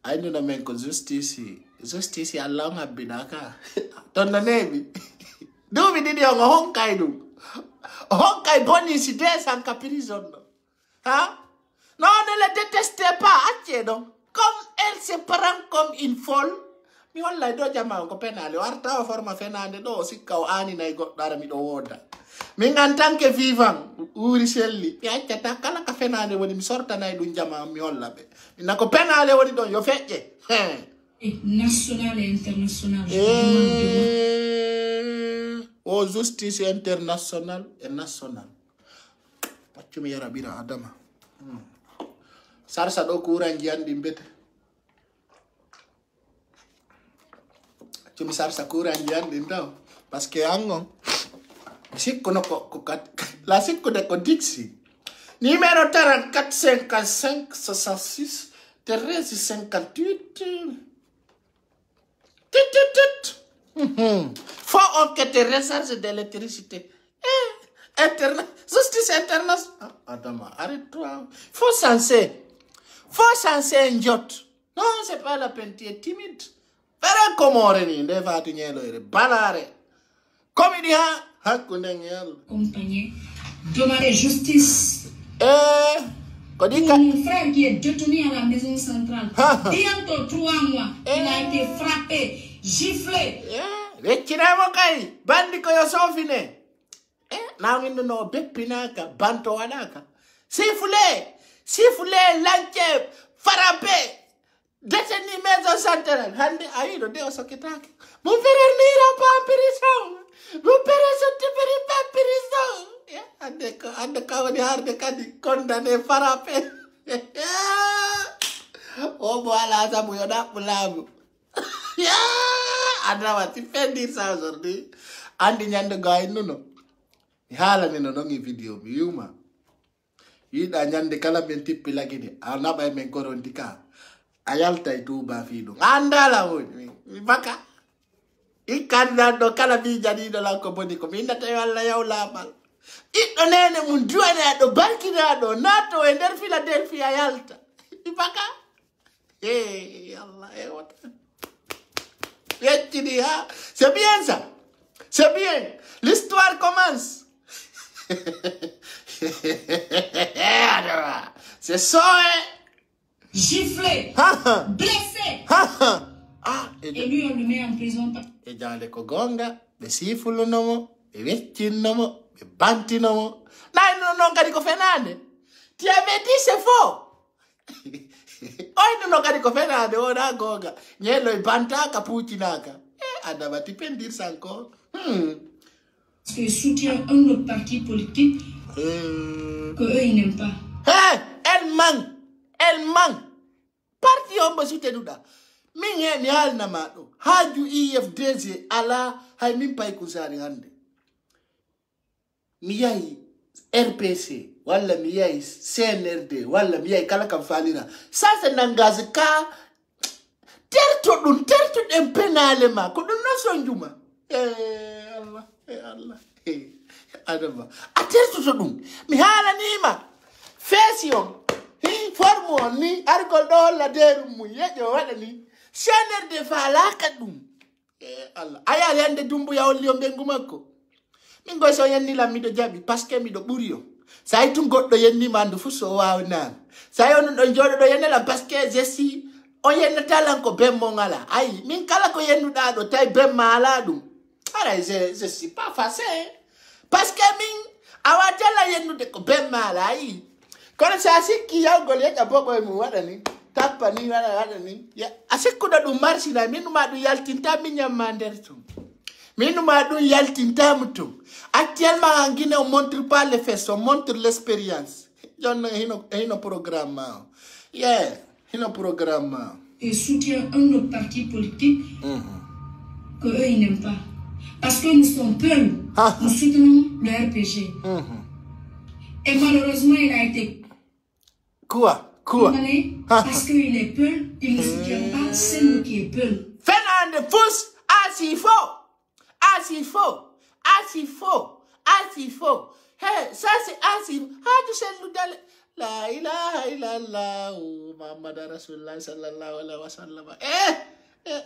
Aïno no men ko justice. Justice, Allah ngabinaka. Tonna nebi. Dubi didi on honkai du. Honkai boni si des en prison. Hein? Non, ne le détestez pas, attiez donc. Comme elle se prend comme une folle, mi walla do jama ko penale warta o forma fenande do sikka o ani nay goddara mi do woda min en tant que vivant uri selli mi accata kala ka fenande woni mi sorta nay dum jama mi walla be min ko penale woni do yo fejje national et international o justice international et national paccu mi yara bira adama sarsa do kuran jandi mbete cumi sarsa kuran jandi ndaw parce que angon sikko no ko la sikko de ko dixi numéro 44 55 66 13 58 faut enquête de recharge d'électricité justice internationale Adama arrête-toi faut censer un jot. Non, c'est pas la peine, tu es timide. Faire comme on est, ne va te nier balare. Comme il y a, compagnie, demander justice. Pour mon frère qui est détenu à la maison centrale. Bientôt 3 mois, il a été frappé, giflé. Bandi ko yo sofine. Na ngi no bepinaka banto wadaka. Siffler, lancer, frapper, détenir maison centrale. Hande aïdo de osokitaki. Mon frère n'ira pas en prison. Mon père sorti pas en prison. Ande kawani harde kadi condamné frapper. Oh voilà ça bouillonna pour l'âme. Adama tu fais dire ça aujourd'hui. Andi nyande gay nuno. Hala ni no ngi video mi yuma. Ida nyande kala ben tippi lagide anaba men korondika ayalta ituba fido andala woni baka ikanda do kala bi jadi do la ko boni ko minda tay walla yaw labal iddo nene mun duwane do barkina do nato e der Philadelphia yalta baka Allah wata yettidi ha c'est bien ça C'est bien. L'histoire commence. C'est ça, hein? Giflé, blessé. Et lui, on le met en prison. Et dans les kogonga, les sifulo nomo, les vecchis nomo, les banti nomo. Non, Carico Fernandez. Tu avais dit c'est faux. Oh, non, Carico Fernandez, on a goga. Nielo i banta capuchinaka. Adama, tu peux dire ça encore? Parce qu'il soutient un autre parti politique que eux, ils n'aiment pas. Elle manque. Parti on va soutenir là. Minye ni hal na mado. Haju IFDZ ala hay min pay kusari hande. Miyai RPC wala miyai CNRD wala miyai kala kam falina. Sasa nangazi ka terto dun penale ma ko dun no sonjuma. Allah. Adama. A terto dun. Mi hala ni ma. Fession. Formo ni argol do la deru mu yejo wada ni CNRD fala kadum. Allah. Aya yande dumbu ya oli ombengu mako. Mingo so yenni la mido jabi parce que mido burio. Say tun goddo yenni mandu fu so waawna. Say on do jodo do yenni la parce que jesi on yenna talan ko bemmo ngala. Ay min kala ko yennu da do tay bemma ala dum. Ara je suis pas facile. Parce que min awatela yennu de ko bemma ala ay. Kono sa sikki yaw gol yeka bobo mu wada ni. Tappa ni wada ni. Ya asikku da dum marsi na minu ma du yaltinta minyam mandertu. Minu ma du yaltinta mutum. Actuellement, en Guinée, on ne montre pas les faits, on montre l'expérience. Il y a un programme. Yeah, il y a un programme. Et soutient un autre parti politique que eux, ils n'aiment pas. Parce que nous sommes peuls. Nous soutenons le RPG. Et malheureusement, il a été... Quoi? Parce qu'il est peul, il ne soutient pas, c'est nous qui est peul. Fernandez Fous, s'il faut. Hey, ça c'est asif. Tu sais nous d'aller. La ilaha illallah. Muhammad Rasulullah sallallahu alaihi wasallam.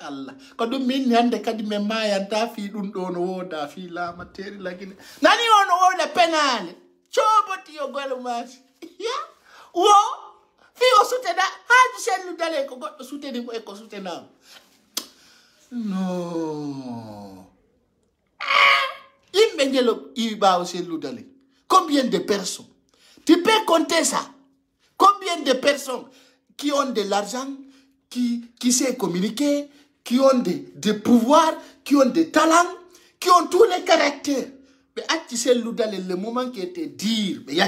Allah. Quand nous minons kadi me mayanta fi dun don woda fi la materi lagine. Nani ono woda penale. Choboti yo golo mas. Ya. Wo. Fi o sutena. Tu sais nous d'aller ko goddo suteni ko e ko sutena. No. Combien de personnes? Tu peux compter ça? Combien de personnes qui ont de l'argent, qui savent communiquer, qui ont des pouvoirs, qui ont des talents, qui ont tous les caractères? Mais tu sais, le moment qui était dire, mais il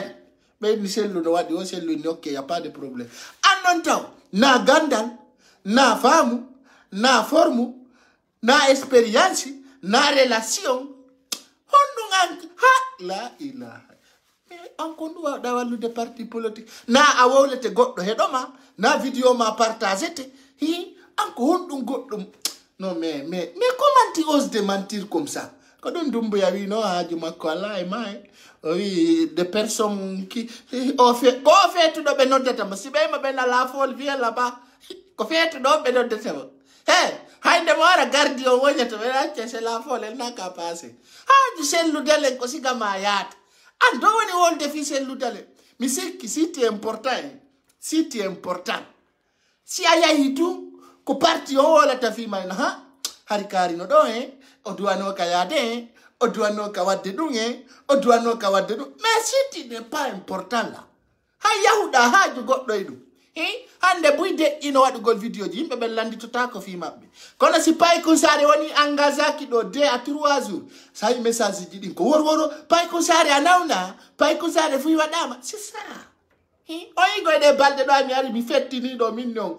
y a pas de problème. En même temps, na gandal, na femme, na forme, na expérience, na relation. La ilaha. Mais encore nous d'avoir des partis politiques. Na awole te goddo hedoma, na vidéo ma partagé te. Encore on goddo. Non mais comment tu oses te mentir comme ça? Quand on dumbu ya wi no haji makko Allah e mai. Oui, des personnes qui ont fait tout de ben nodata ma sibe ma ben la folle vient là-bas. Ko fait tout do ben nodata. Hey, hainde mora gardi o wonya to vera c'est la folle elle n'a qu'à passer. Du sel ludale ko siga mayat. Ando woni wol defi sel ludale. Mi sikki si ti important. Si aya hitu ko parti o wala tafi mayna hari kari no do o duano kayade o duano kawadde dunge o duano kawadde dum. Mais si tu n'es pas important là. Yahuda haju goddo edu. Hande buide ino wadu gol video ji yimbe be landi to tako fi mabbe kono si pay ko sare woni engagaki do 2 à 3 jours say message ji din ko woro pay ko sare anawna pay ko sare fu wadama c'est ça oyi go de balde do ami ari mi fetti ni do minnon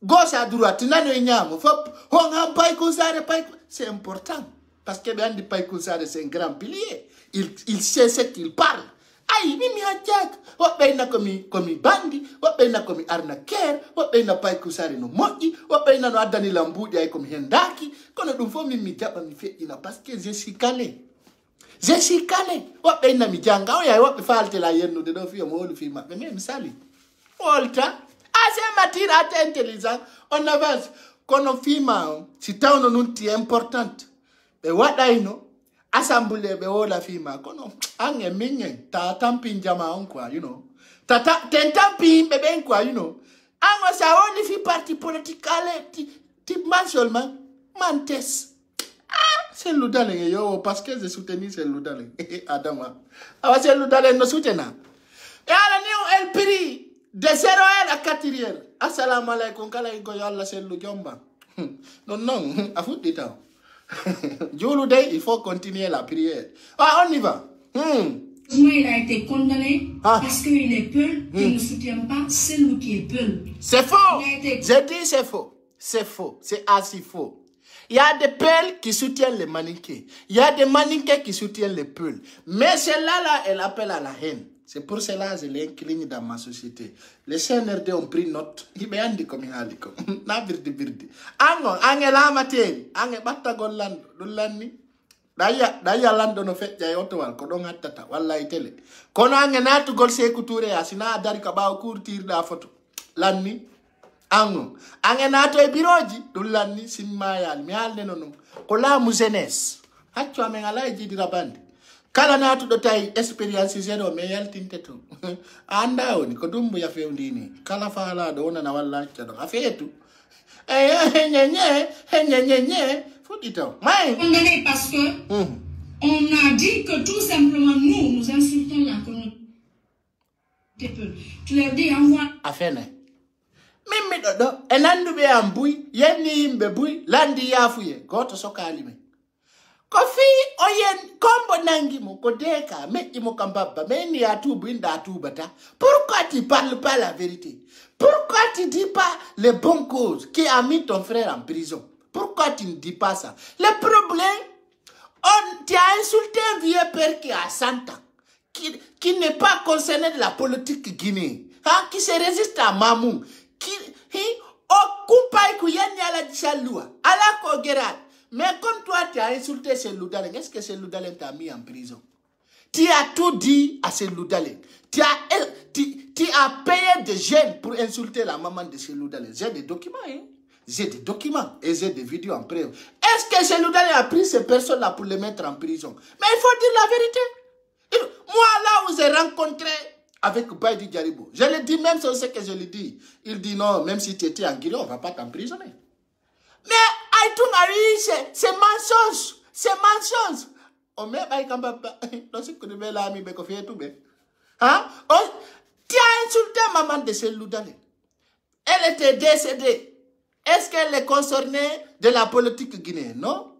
gauche à droite nano nyamo fop on ha pay ko sare c'est important parce que be andi pay ko sare c'est un grand pilier il sait ce qu'il parle. Aïe, mimi hajak. Wabe na komi bandi, wabe na komi arnaquer, wabe na pai kusari no moji, wabe na no adani lambudi ay komi hendaki. Kono dumfo mimi jaba mi fe ina parce que je suis calé. Wabe na mi janga oya wabe falte la yenno de do fi mo lu fi ma. Mais même sali. Volta. Assez matira at intelligent. On avance. Kono fi ma si tawno nunti importante. Be wada ino assemblée be o la fima kono ange minye ta tampi njama onkwa you know tata tentampi bebe quoi you know ango sa only fi parti politique ti man seulement mantes c'est l'oudale yo parce que je soutenir c'est l'oudale adama awa c'est l'oudale no soutena et ala ni el prix de 0 à 4 assalamu alaikum kala ko yalla c'est lu jomba non a foutre temps Jolo day il faut continuer la prière on y va Il a été condamné parce qu'il est peul, il ne soutient pas celui qui est peul. C'est faux. J'ai dit c'est faux. C'est faux. C'est assez faux. Il y a des peuls qui soutiennent les maniqués. Il y a des maniqués qui soutiennent les peuls. Mais celle-là, elle appelle à la haine. C'est pour cela que je l'incline dans ma société. Les CNRD ont pris note. Ils me ont dit comme il a dit. Na birdi birdi. Ango, la matière. Ange batta golland. Dullani. Daya lando no fet jay otowal ko don hattata wallahi tele kono ange natu gol seku touré asina dari ka baw courtir da photo lanni ango ange nato e biroji dul lanni sin mayal mi halde non ko la mu jeunesse haccu amen ala e jidi rabande kala natu do tay experience zero me yaltinte to anda woni ko dumbu ya fewndini kala faala do wona na walla do afetu nye Condamné parce que on a dit que tout simplement nous insultons la communauté. Tu leur dis envoie. Afene. Mimi dodo enandu be ambui yeni imbe bui landi yafuye goto sokali me. Kofi oyen kombo nangimo kodeka me imo kambaba meni atubu inda atubata. Pourquoi tu parles pas la vérité? Pourquoi tu dis pas les bonnes causes qui a mis ton frère en prison? Pourquoi tu ne dis pas ça? Le problème, tu as insulté un vieux père qui a 100 ans, qui n'est pas concerné de la politique guinéenne, qui se résiste à Mamou, qui mais comme toi, tu as insulté ce Loudalen, est-ce que ce Loudalen t'a mis en prison? Tu as tout dit à ce Loudalen. Tu as payé des jeunes pour insulter la maman de ce Loudalen. J'ai des documents, hein? J'ai des documents et j'ai des vidéos en preuve. Est-ce que ce Loudalen a pris ces personnes-là pour les mettre en prison? Mais il faut dire la vérité. Moi, là où j'ai rencontré avec Baïdi Diaribo, je le dis même sur ce que je lui dis. Il dit non, même si tu étais en Guinée, on ne va pas t'emprisonner. Mais Aïtoun a eu ces mensonges. Ces mensonges. On met Baïkambaba. Tu as insulté maman de ce Loudalen. Elle était décédée. Est-ce qu'elle est concernée de la politique guinéenne? Non.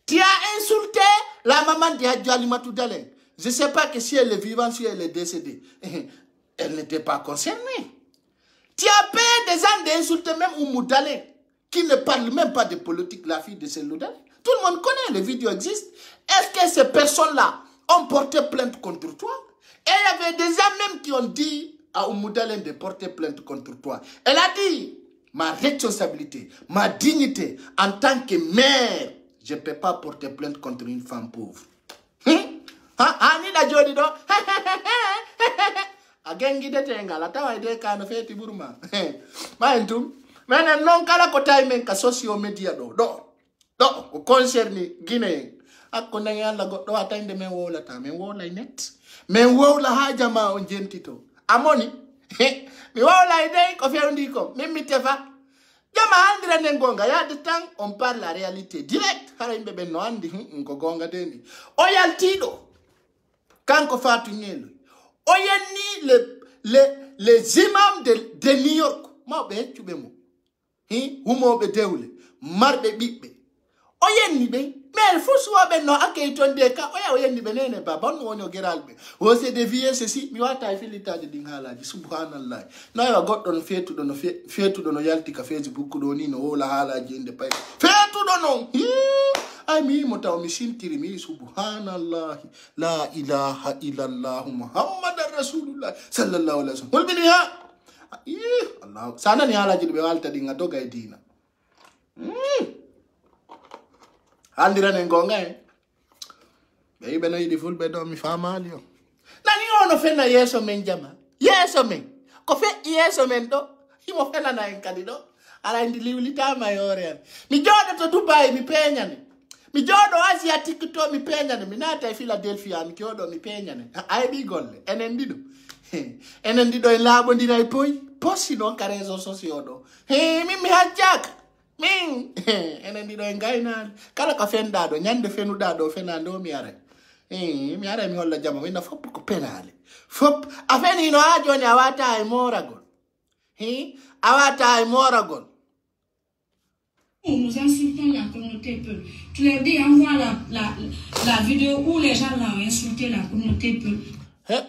Tu as insulté la maman de Hadjalimatou Dalen. Je ne sais pas que si elle est vivante, si elle est décédée. Elle n'était pas concernée. Tu as payé des ans d'insulter même Oumou Dalen, qui ne parle même pas de politique, la fille de Seloudalen. Tout le monde connaît, les vidéos existent. Est-ce que ces personnes-là ont porté plainte contre toi? Et il y avait des gens même qui ont dit à Oumou Dalen de porter plainte contre toi. Elle a dit, ma responsabilité, ma dignité en tant que mère, je ne peux pas porter plainte contre une femme pauvre. Anida Jodi do. Agengi de tenga la tawa ide kano feti burma. Maentum. Mena non kala ko time ka social media do. Do concerni Guinée. Akona yalla goddo atande men wola ta men wola net. Men wola haja ma on jentito. Amoni. Mi wola ide ko fewndi ko. Mimi tefa. Jama andira nengonga ya de temps on parle la réalité direct. Hara imbe ben no andi ngogonga deni. Oyaltido. Kanko Fatou Nyelo. Oyeni les imams de New York. Ma be tube mo. Humo be dewle. Marbe bibbe. Oyeni be. Mais fusu be no ake tonde ka. Oyeni be nene baba no woni geralbe. O se devie ceci mi wata filita de dingala di subhanallah. No ya goddon fetu do no yalti ka Facebook do ni no wala hala jinde pay. Fetu do no. Ami mota omisintiri mi subhanallah la ilaha illallah muhammadar rasulullah sallallahu alaihi wasallam. Mulbini ha. Allah sana ni hala jilbe walta dinga doga edina. Andira nengonga Baby no yidi fulbe do mi fama alio. Nani ono fena yeso men jama. Yeso men. Ko fe yeso men do. Imo fena na enkadi do. Ala indi liulita mayore. Mi joda to Dubai mi penya ni. mi jodo asiatique to mi peñane mi nata e Philadelphia mi jodo mi peñane ay bi golle enen dido e laabondira e poi possi non ka réseaux sociaux do mi hajjaka min enen dido e gaynade kala ka fenda do nyande fenuda do fenande o mi are mi are mi holla jama winda fop ko penale fop afeni no a joni awata e moragol awata e moragol. Nous insultons la communauté Peul. Tu leur dis, envoie la vidéo où les gens l'ont insulté la communauté Peul.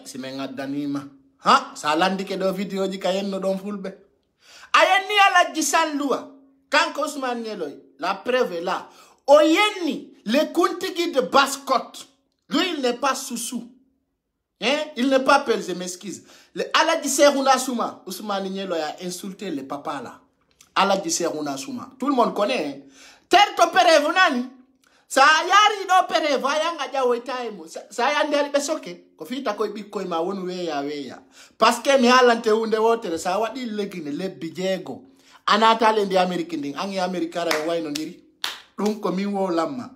Si me danima. Ça landi ke do vidéo di kayen no don fulbe. Ayenni ala gisalua. Kanko Ousmane Nyeloy, la preuve est là. Oyenni, le kuntigi de Basse-Côte. Lui, il n'est pas sous-sous. Il n'est pas Peul, je m'excuse. Ala giseruna souma. Ousmane Nyeloy a insulté le papa là. Ala giseruna souma. Tout le monde connaît. Terto perevo nani. Sa yari no perevo ayanga jawo time. Sa yanderi besoke. Ko fita ko bikko ma wonu weya. Parce que mi halante hunde wotere sa wadi legine le bijego. Anatale ndi America nding angi America ra wayno ndiri. Dum ko mi wo lamma.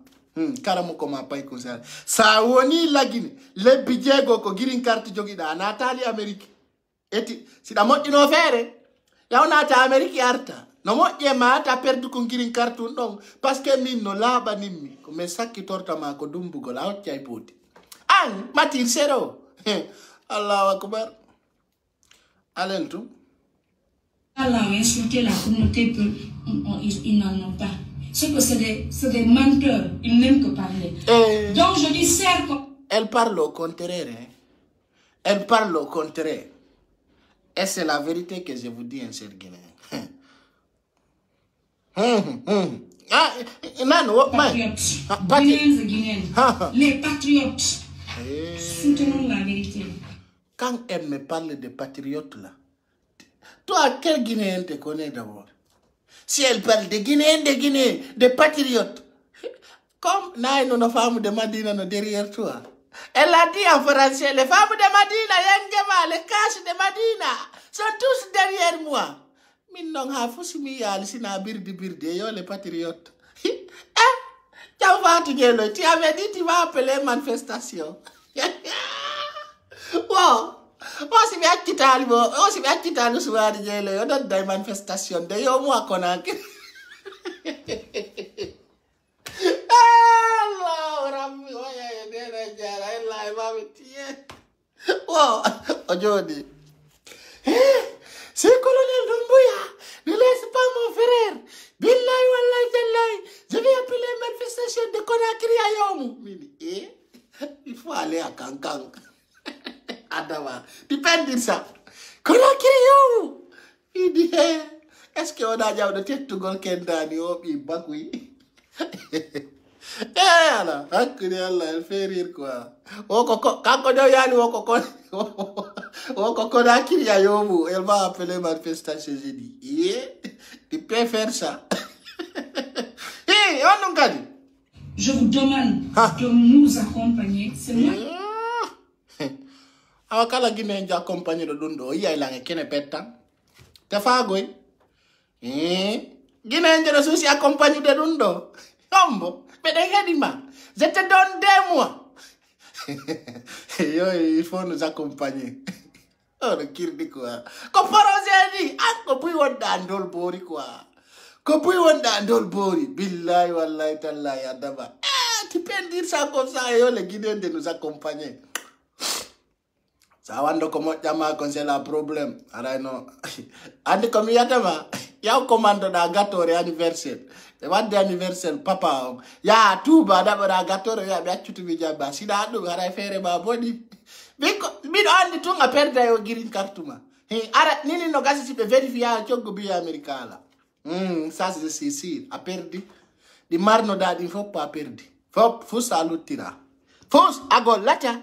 Karamu ko ma pay ko sa woni lagine le bijego ko girin carte jogida anatali America. Eti sida moddino fere. Yawnata America arta. No moƴƴe ma ta perdu ko girin cartoon ɗon parce que min no laaɓanimmi ko min sakkitorta ma ko dumbugol a hoccay pooti an matir sero allahu akbar alen tout Allah a insulté la communauté Peul, ils n'en ont pas. C'est que c'est des menteurs, ils n'aiment que parler. Donc je dis serre comme... Elle parle au contraire. Elle parle au contraire. Et c'est la vérité que je vous dis, un cher Guinéen. Les patriotes. Soutenons la vérité. Quand elle me parle de patriotes là, toi, quel Guinéen te connaît d'abord? Si elle parle de Guinéens, de patriotes, comme nos femmes de Madina derrière toi. Elle a dit en français, les femmes de Madina, les caches de Madina, sont tous derrière moi. Minnon ha fusimi yali sina birdi yo les patriotes. Tu avais dit tu vas appeler manifestation. Wow. Si bien quitter le soir de yo donne des manifestations de yo moi konak. Allah rabbi oya de jara ella va metie. Wow, aujourd'hui. C'est colonel Doumbouya, ne laisse pas mon frère. Billahi wallahi tallahi, je vais appeler manifestation de Conakry à Yomou. Il faut aller à Kankan. Adama, tu peux dire ça. Conakry Yomou. Il dit, est-ce qu'on a déjà de tête de Golkenda ni Obi Bakui? Alors, elle fait rire quoi. Elle va appeler manifestation, j'ai dit. Tu peux faire ça. Je vous demande de nous accompagner. C'est moi. Awakala Guinée accompagné de Dundo. Il y a un kene pétan. T'as fait quoi? Guinée de souci accompagné de Dundo. Combo. Mais regarde-moi, je te donne 2 mois. Il faut nous accompagner. Oh, le kirdi quoi. Koporozeni, kopui wanda ndol bori quoi. Kopui wanda ndol bori. Billahi wallahi tallahi adaba. Tu peux dire ça comme ça et les Guinéens de nous accompagner. Ça wando comme jama quand c'est le problème. Alors non. Andi comme yatama, ya commande da gâteau anniversaire. What the anniversary papa ya tuba dabara gatoro ya biachutu bijaba sida do gara fere ba body biko bido andi tunga perda yo girin kartuma ara nini no gasi sibe verifia chogo bi americana ça c'est ici a perdi di marno da di faut pas perdi faut salutira faut agol lata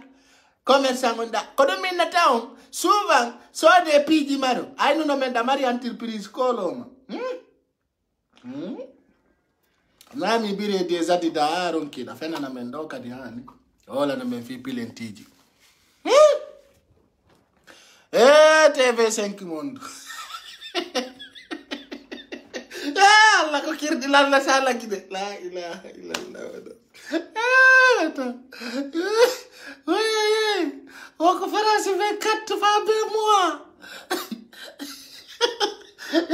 commerçant onda kodo minna town souvent so de piji maro ay no menda mari entreprise koloma Nami bire des adida aron ki na fena na mendoka diani. Ola na menfi pilentiji. TV5 Mundo. Allah ko kirdi la sala kide la ilaha illallah on ko France 24 fa be moi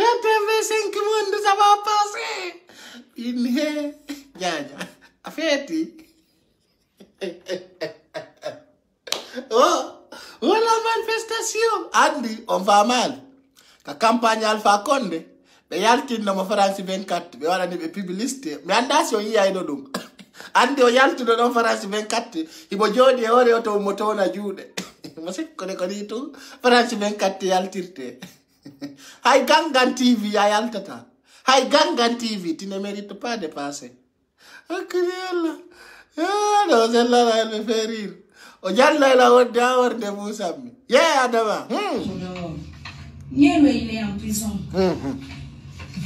ya TV5 monde ça va passer inhe nyanya afeti la manifestation Andy on va mal ka campagne Alpha Condé be yaltin no France 24 be wala ni be publicité me andation yi ay do dum Andy o yalti do France 24 ibo jodi e ore to moto na juude mo se ko ditu France 24 yaltirte hay Gangan TV ya yaltata hay Gangan TV tu ne mérites pas de passer akriela no zella elle me fait rire o jalla la oda orde musami adama Nielo, il est en prison.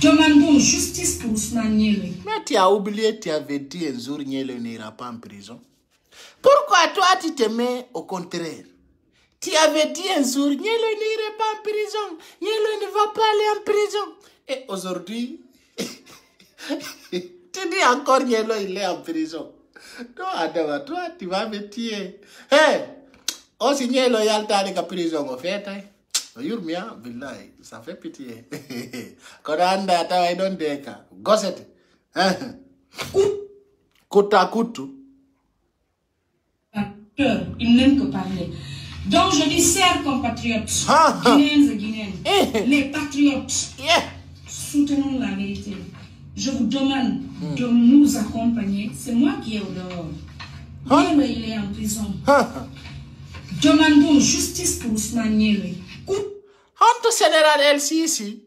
Demandons justice pour Ousmane Nielo. Mais tu as oublié, tu avais dit un jour Nielo n'ira pas en prison. Pourquoi toi tu te mets au contraire? Tu avais dit un jour Nielo n'ira pas en prison. Nielo ne va pas aller en prison. Et aujourd'hui, tu dis encore Nielo il est en prison. Non, Adama, toi tu vas me tuer. Hey, aussi Nielo yalta avec la prison en fait. Yurmia, billahi, ça fait pitié. Koranda, tawa idon deka. Gossete. Kuta kutu. Il n'aime que parler. Donc je dis, chers compatriotes, Guinéens et Guinéennes, les patriotes, soutenons la vérité. Je vous demande de nous accompagner. C'est moi qui est au dehors. Nielo, il est en prison. Demandons justice pour Ousmane Nielo. Honto Général El Sisi.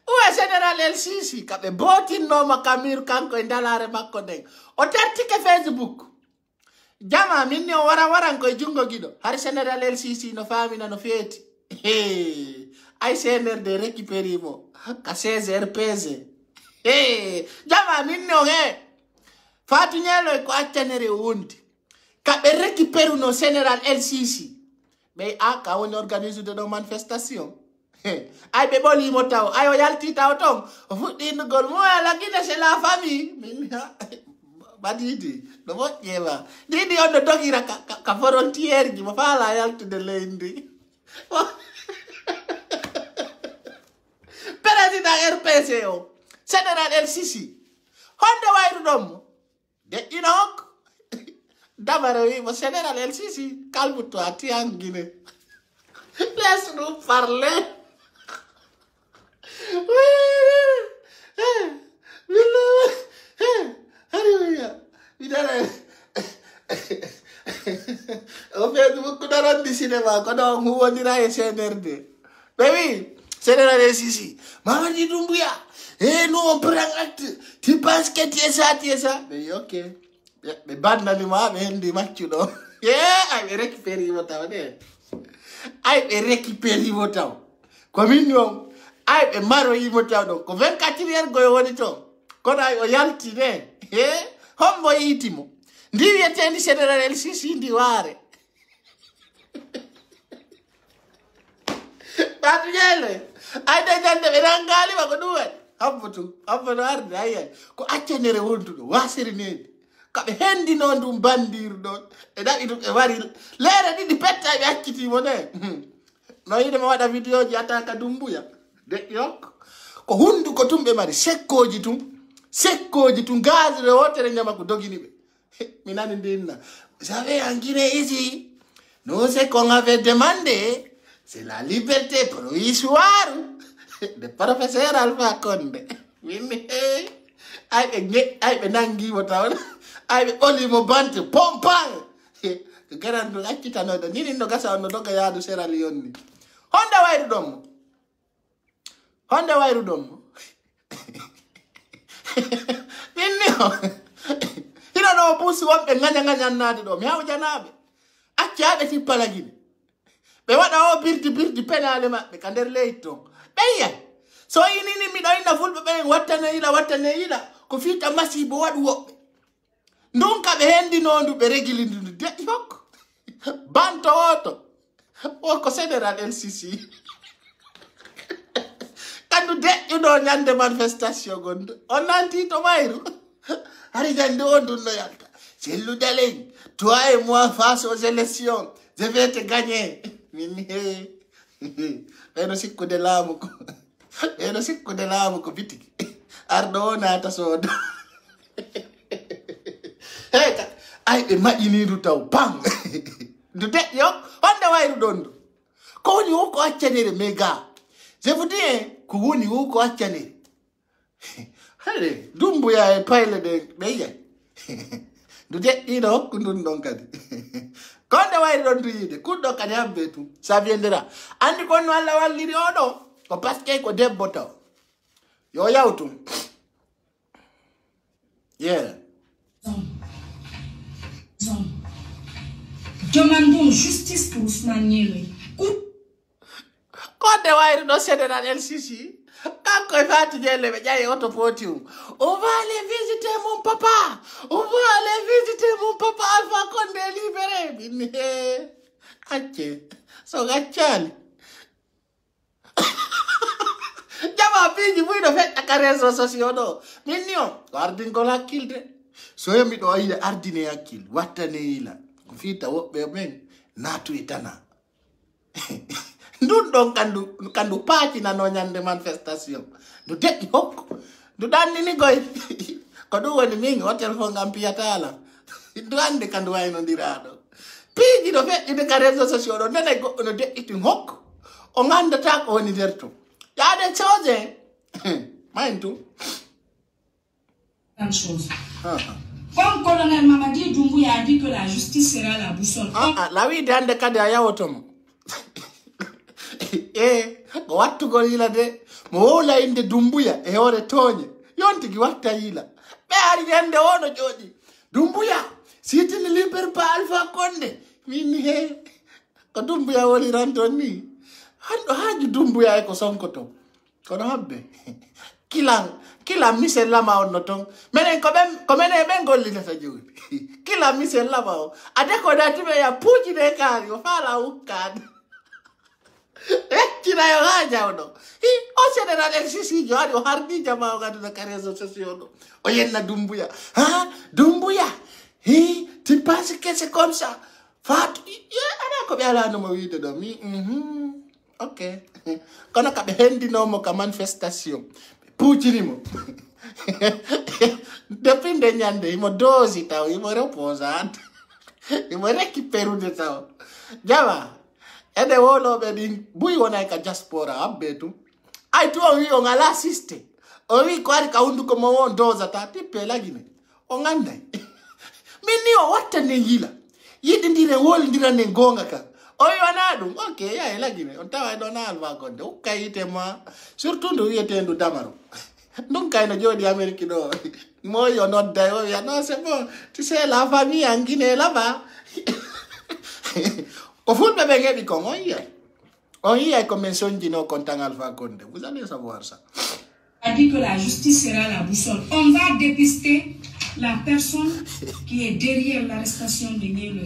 Où est Général El Sisi? Kabe boti no makamir kanko indalare makko deng. O tertike Facebook. Jama minni o wara ko jungo gido. Har Général El Sisi no famina no feti. Ay sener de récupérimo. Ka 16 RPZ. Jama minni o Fatou Nielo ko accanere wundi. Kabe récupéru no Général El Sisi. Mais aka on organise de manifestation. Ay be boli motaw ayo yalti taw tom fuddi ngol mo la gina c'est la famille badidi do mo yeba didi on do dogira ka frontière gi mo fala yalti de lendi président RPC o Général El Sisi honde wayru dom de inok Damara oui, mon Général El Sisi, calme-toi, tu es en Guinée. Laisse-nous parler. On fait beaucoup de cinéma, quand on dira CNRD. Mais oui, Général El Sisi, Mamadi Doumbouya, et nous on prend acte. Tu penses que tu es ça? Mais ok. Mais banda ni ma bendi machudo. Ay be récupérer motaw de. Ay be récupérer motaw. Ko minno ay be maro yi motaw do. Ko 24 heures goyo woni to. Ko ay o yalti de. Hombo yitimo. Ndi wiete ndi Général El Sisi ndi ware. Batu yele. Ay de jande be rangali ba ko duwa. Habbutu arde ay. Ko accenere wontu do wasiri ne. Kabe hendi non dum bandir don e da idum e wari lere di petta be akkiti mo ne no yide ma wada video ji ataka Dumbuya de yok ko hundu ko tumbe mari sekkoji tum gaz re wotere nyama ko dogini be minani dinna savez en Guinée ici nous ce qu'on avait demandé c'est la liberté provisoire de professeur Alpha Condé minni ay be nangi mo tawna ay be oli mo bante pompang garan do akkita no do nini no gasa no doga yaadu Sierra Leone ni honda wayru dom minni ina no pusi wambe nganya nade do mi hawo janabe acciabe ti palagine be wada o birdi penale mabbe ka nder leyto beya so inini mi do ina fulbe be wattane ila ko fita masibo wadu wobbe ndonka be hendi nondu be regilindi de yok banto woto o ko Général El Sisi ndu deƴƴu ɗo ñande manifestation gonɗo on nanti to mayru hari jande o ndunno yalta cellu daleñ toi et moi face aux élections je vais te gagner min ɓeyno sikkude laamu ko ɓeyno sikkude laamu ko bitiki arɗo o naata soodo hey ka ay ɓe maƴiniidu taw bang ndu deƴƴo honde wayru ɗon ndu ko woni wo ko accanere mais ga je vous dis ko woni wo ko accanere hade dumbuya e payle ɗe ɓeyyay ndu deƴƴiɗo hokku ndun ɗon kadi konde wayri ɗon tuyide kuɗɗo kadi hambe tum ça viendra andi konno Allah walliri oɗo ko paske ko debbo taw yo yawtum yeah demandons justice pour Ousmane Nyele. Konde wayri ɗo sénéral El Sisi kanko e Fatou Diallo ɓe ƴawi oto potium on va aller visiter mon papa on va aller visiter mon papa Alpha Condé libéré min acce so gaccani jama piiji muyɗo feƴƴa ka réseau sociaux ɗo min ni on ko ardingol hakkilde so yomi ɗo yiɗa ardine hakkil wattane yila ko fiita woɓɓe men naatu e tana ndun ɗon kandu paacinano ñande manifestation ndu deƴƴi hokko ndu ɗannini goy ko ɗum woni min hotel fo ngam piyatala ndu andi kandu waynodiraɗo piiji ɗo feƴƴide ka réseau sociaux ɗo nene goɗɗo no deƴƴitin hokko o gandata ko woni nder to yaade chose mayin tum Même chose. Comme colonel Mamadi Doumbouya a dit que la justice sera la boussole. La wi de hande kadi a yawotomo ko wattugol yila de mo wowla inde Doumbouya e hoore tooñe yontigi watta yila ɓe ari ñande oɗo jooɗi Doumbouya si tu ne libères pas Alpha Condé min he ko Doumbouya woliran toon ni hanɗo haaju Doumbouya e ko sonkoto kono habbe kila misel lama on no ton menen ko menen ɓen gollitata joni kila misel lama o ade ko datiɓe ya puuƴide kaari o faala wukkade reccinayo ha jawɗo o sénéral El Sisi jowaɗi o hardi jama o gaduna ka réseau sociaux ɗo o yenna Doumbouya Doumbouya tu penses que c'est comme ça Fatou ana ko ɓe alanomo wiide ɗo mi ok kono ka ɓe hendinomo ka manifestation ɓe puucinimo depuis nde ñande imo doosi taw imo reposante imo récupérude taw jama ede woloɓe ɗin buy wonay ka diaspora abbe tum ay tu o wi on ala assisté o wi ko ari ka hunduko mo won dosata tippe lagine o ganday min ni o wattane yila yiɗidire wolidiranen gonga ka o wi wona ɗum ok yahe lagine on tawa ɗo na Alpha Condé hukka yite ma surtout ndu wiyetendu Damaro ɗum kayno jooɗi Amérique ɗo moyi o nodday o wiya non c'est bon tu sais la famille en Guinée là-bas ko fulɓe ɓe geɓi kon on yiyay ko min sonjino kontan Alpha Condé vous allez savoir ça a dit que la justice sera la boussole. On va dépister la personne qui est derrière l'arrestation de Nyele.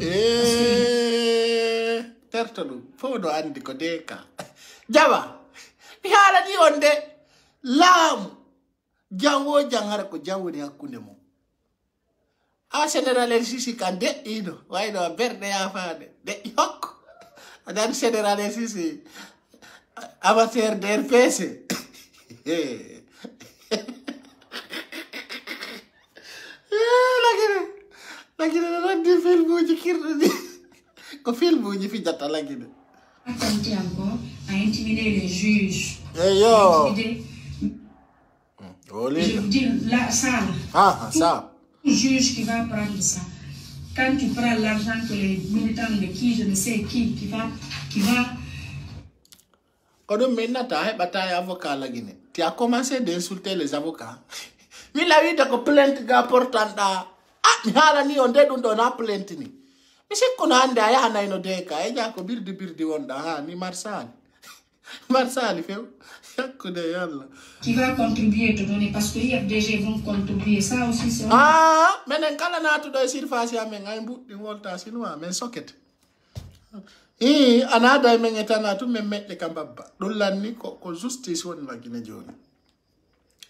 Terto ɗum fof no andi ko deka jaba mi haalani on de laamu jango jangara ko jawwoni hakkunde mum général El Sisi kan deƴƴiɗo wayno a berɗe yafade deƴƴi hokko adan général El Sisi amateur de RPC lagine no waddi filmuji kirɗuɗi ko filmuji fijata lagine Attendez encore à intimider les juges. Yo. Je vous dis là, ça. Ça. Le juge qui va prendre ça. Quand tu prends l'argent que les militants de qui, je ne sais qui va. Quand on mène ta bataille avocat la Guinée, tu as commencé d'insulter les avocats. Mais la vie de plainte gars portant da. Mi hala ni on de ɗum na plainte ni. Mi sikkuno hande a yahanayno deka e jako birdi wonɗa ni marsali few yakkude yalla qui va contribuer te donner parce que IFDG vont contribuer ça aussi c'est menen kala natuɗo e surface amen ay mbuɗɗi wolta sinwa men socket anada men e tana tum men meƴƴe ka mbabba ɗum lanni ko justice woni waggine joni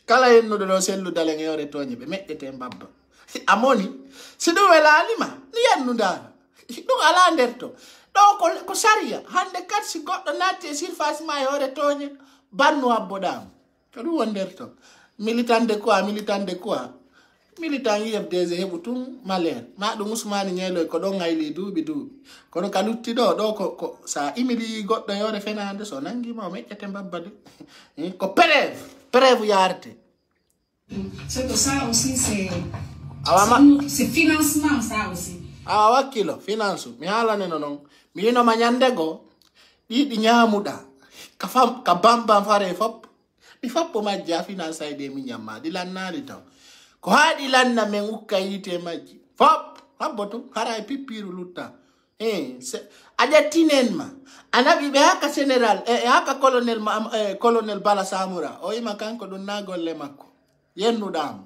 kala yenno do sellu dalen yore toñi be meddete mbabba amoni si do wela alima ni yennu dara dum ala nderto do ko sharia hande kat si goddo natti surface ma yore toñi bannu abbodam to dum wonderto militant de quoi militant IFDG hebutum maler ma dum Ousmane Ñeelo ko do ngayli duubi kono kanutti do ko sa imili goddo yore fenande so nangi ma meccete mbabba de ko preuve yarte. C'est que ça aussi c'est financement ça aussi. Wakilo finance mi halane non mi no manyandego di nyaamuda ka bamba fare fop mi foppo majja finance de mi nyamma di lannali taw ko haadi lanna men ukkayite majji fop habbotu haray pipiru lutta ajatinen ma anabi be haka general haka colonel Bala Samura o ima kanko dun nagolle makko yennudam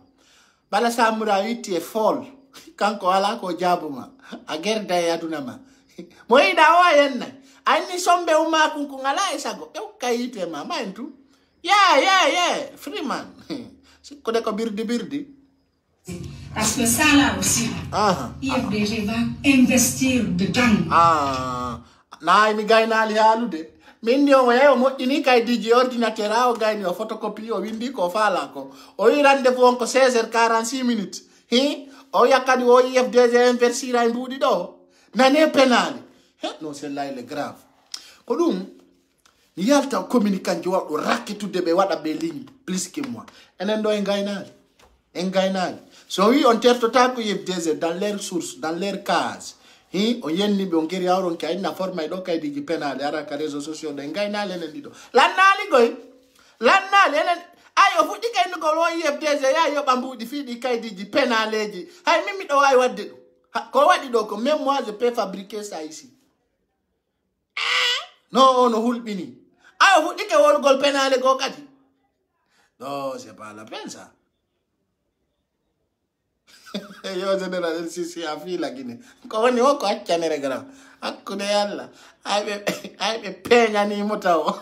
Bala Samura witti e fol kanko ala ko jabuma a gerda yaduna ma moyida o yenna anni sombe uma kunku ngala e sago e ukkayite ma mantu yeah Freeman ko de ko birdi parce que ça là aussi IFDG va investir dedans na mi gaynali halude min yo wayo moddini kay diji ordinateur o gayni o photocopie o windi ko fala ko o yi rendez-vous on ko 16h46 minutes o yakadi o IFDG investir ay mbudi do nane penali non c'est là il est grave ko dum ni yalta communicant jo wado rakitude be wada be ligne plus que moi enen do en gaynali so oui on tertota ko IFDG dans leurs sources dans leurs cases o yenni be on geri awron kay na forma do kay diji penal ara ka réseaux sociaux de gaynali enen dido lannali enen ayo fuɗɗi kay no go IFDG ya yo bambudi fiɗi kay diji penaleji hay mimi do way wadde do ko wadi do ko même moi je peux fabriquer ça ici non no hulbini ayo fuɗɗi ke wolgol penale go kadi non c'est pas la peine ça. Yo general sisi afila gine ko woni o ko accanere gram hakkude yalla aybe peña ni mutaw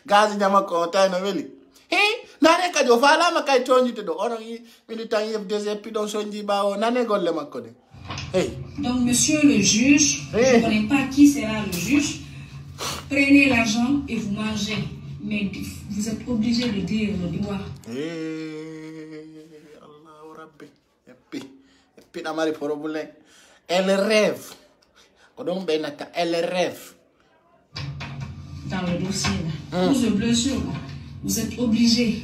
gazi nyama ko tayno weli nane kadi o falama kay tonjite do onon militant IFDG pidon sonji bawo nane golle makko de donc monsieur le juge je connais pas qui sera le juge prenez l'argent et vous mangez mais vous êtes obligé de dire le droit Allahu rabbi Pinamari problème. Elle rêve. Elle rêve. Dans le dossier, là. Vous êtes blessure, vous êtes obligé.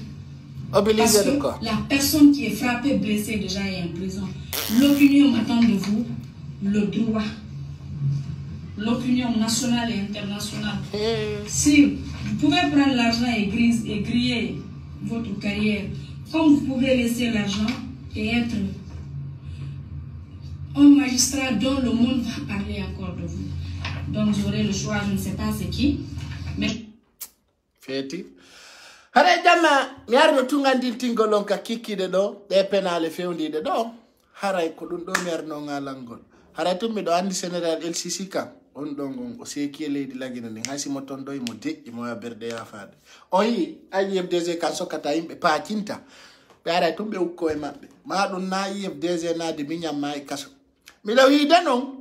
Obligé de quoi? La personne qui est frappée, blessée, déjà est en prison. L'opinion attend de vous le droit. L'opinion nationale et internationale. Si vous pouvez prendre l'argent et griller votre carrière, comme vous pouvez laisser l'argent et être un magistrat dont le monde va parler encore de vous. Donc j'aurai le choix, je ne sais pas c'est qui, mais... Feti. Hare jama, mi arno tungandi tingolon ka kikide do, de penale fewndide do. Haray ko dum do mi arno ngalangol. Haray tummi do andi General LCC kam. On dongon o seki leydi lagina ni hasi mo ton do mo deji mo berde ya faade. O yi IFDG kan sokata yimbe paacinta. Be haray tumbe ukko e mabbe. Ma dum na IFDG na de minyam mai kaso. Mi law yi denon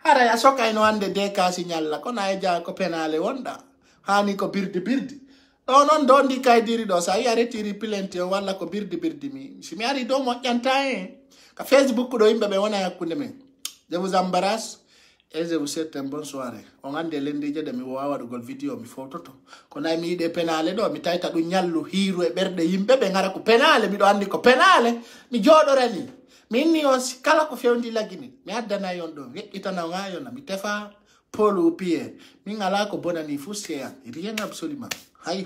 haray asoka ino ande de kasi nyalla ko na ja ko penale wonda. Hani ko birdi. Non don di kay diri do sa ya retiri plainte wala ko birdi mi. Si mi ari do mo nyanta ka Facebook do yimbe be wona yakkunde men. Je vous embrasse. Et je vous souhaite une bonne soirée. On a des lundis de mi wawa do gol video mi fototo. Kona mi de penale do mi tayta du nyallu hiru e berde yimbe be ngara ko penale mi do andi ko penale mi jodorani. Minni on kala ko fewndi lagini. Mi addana yon do itana ngayo na mi tefa polu pied. Mi ngala ko bonani fusia. Rien absolument. Hay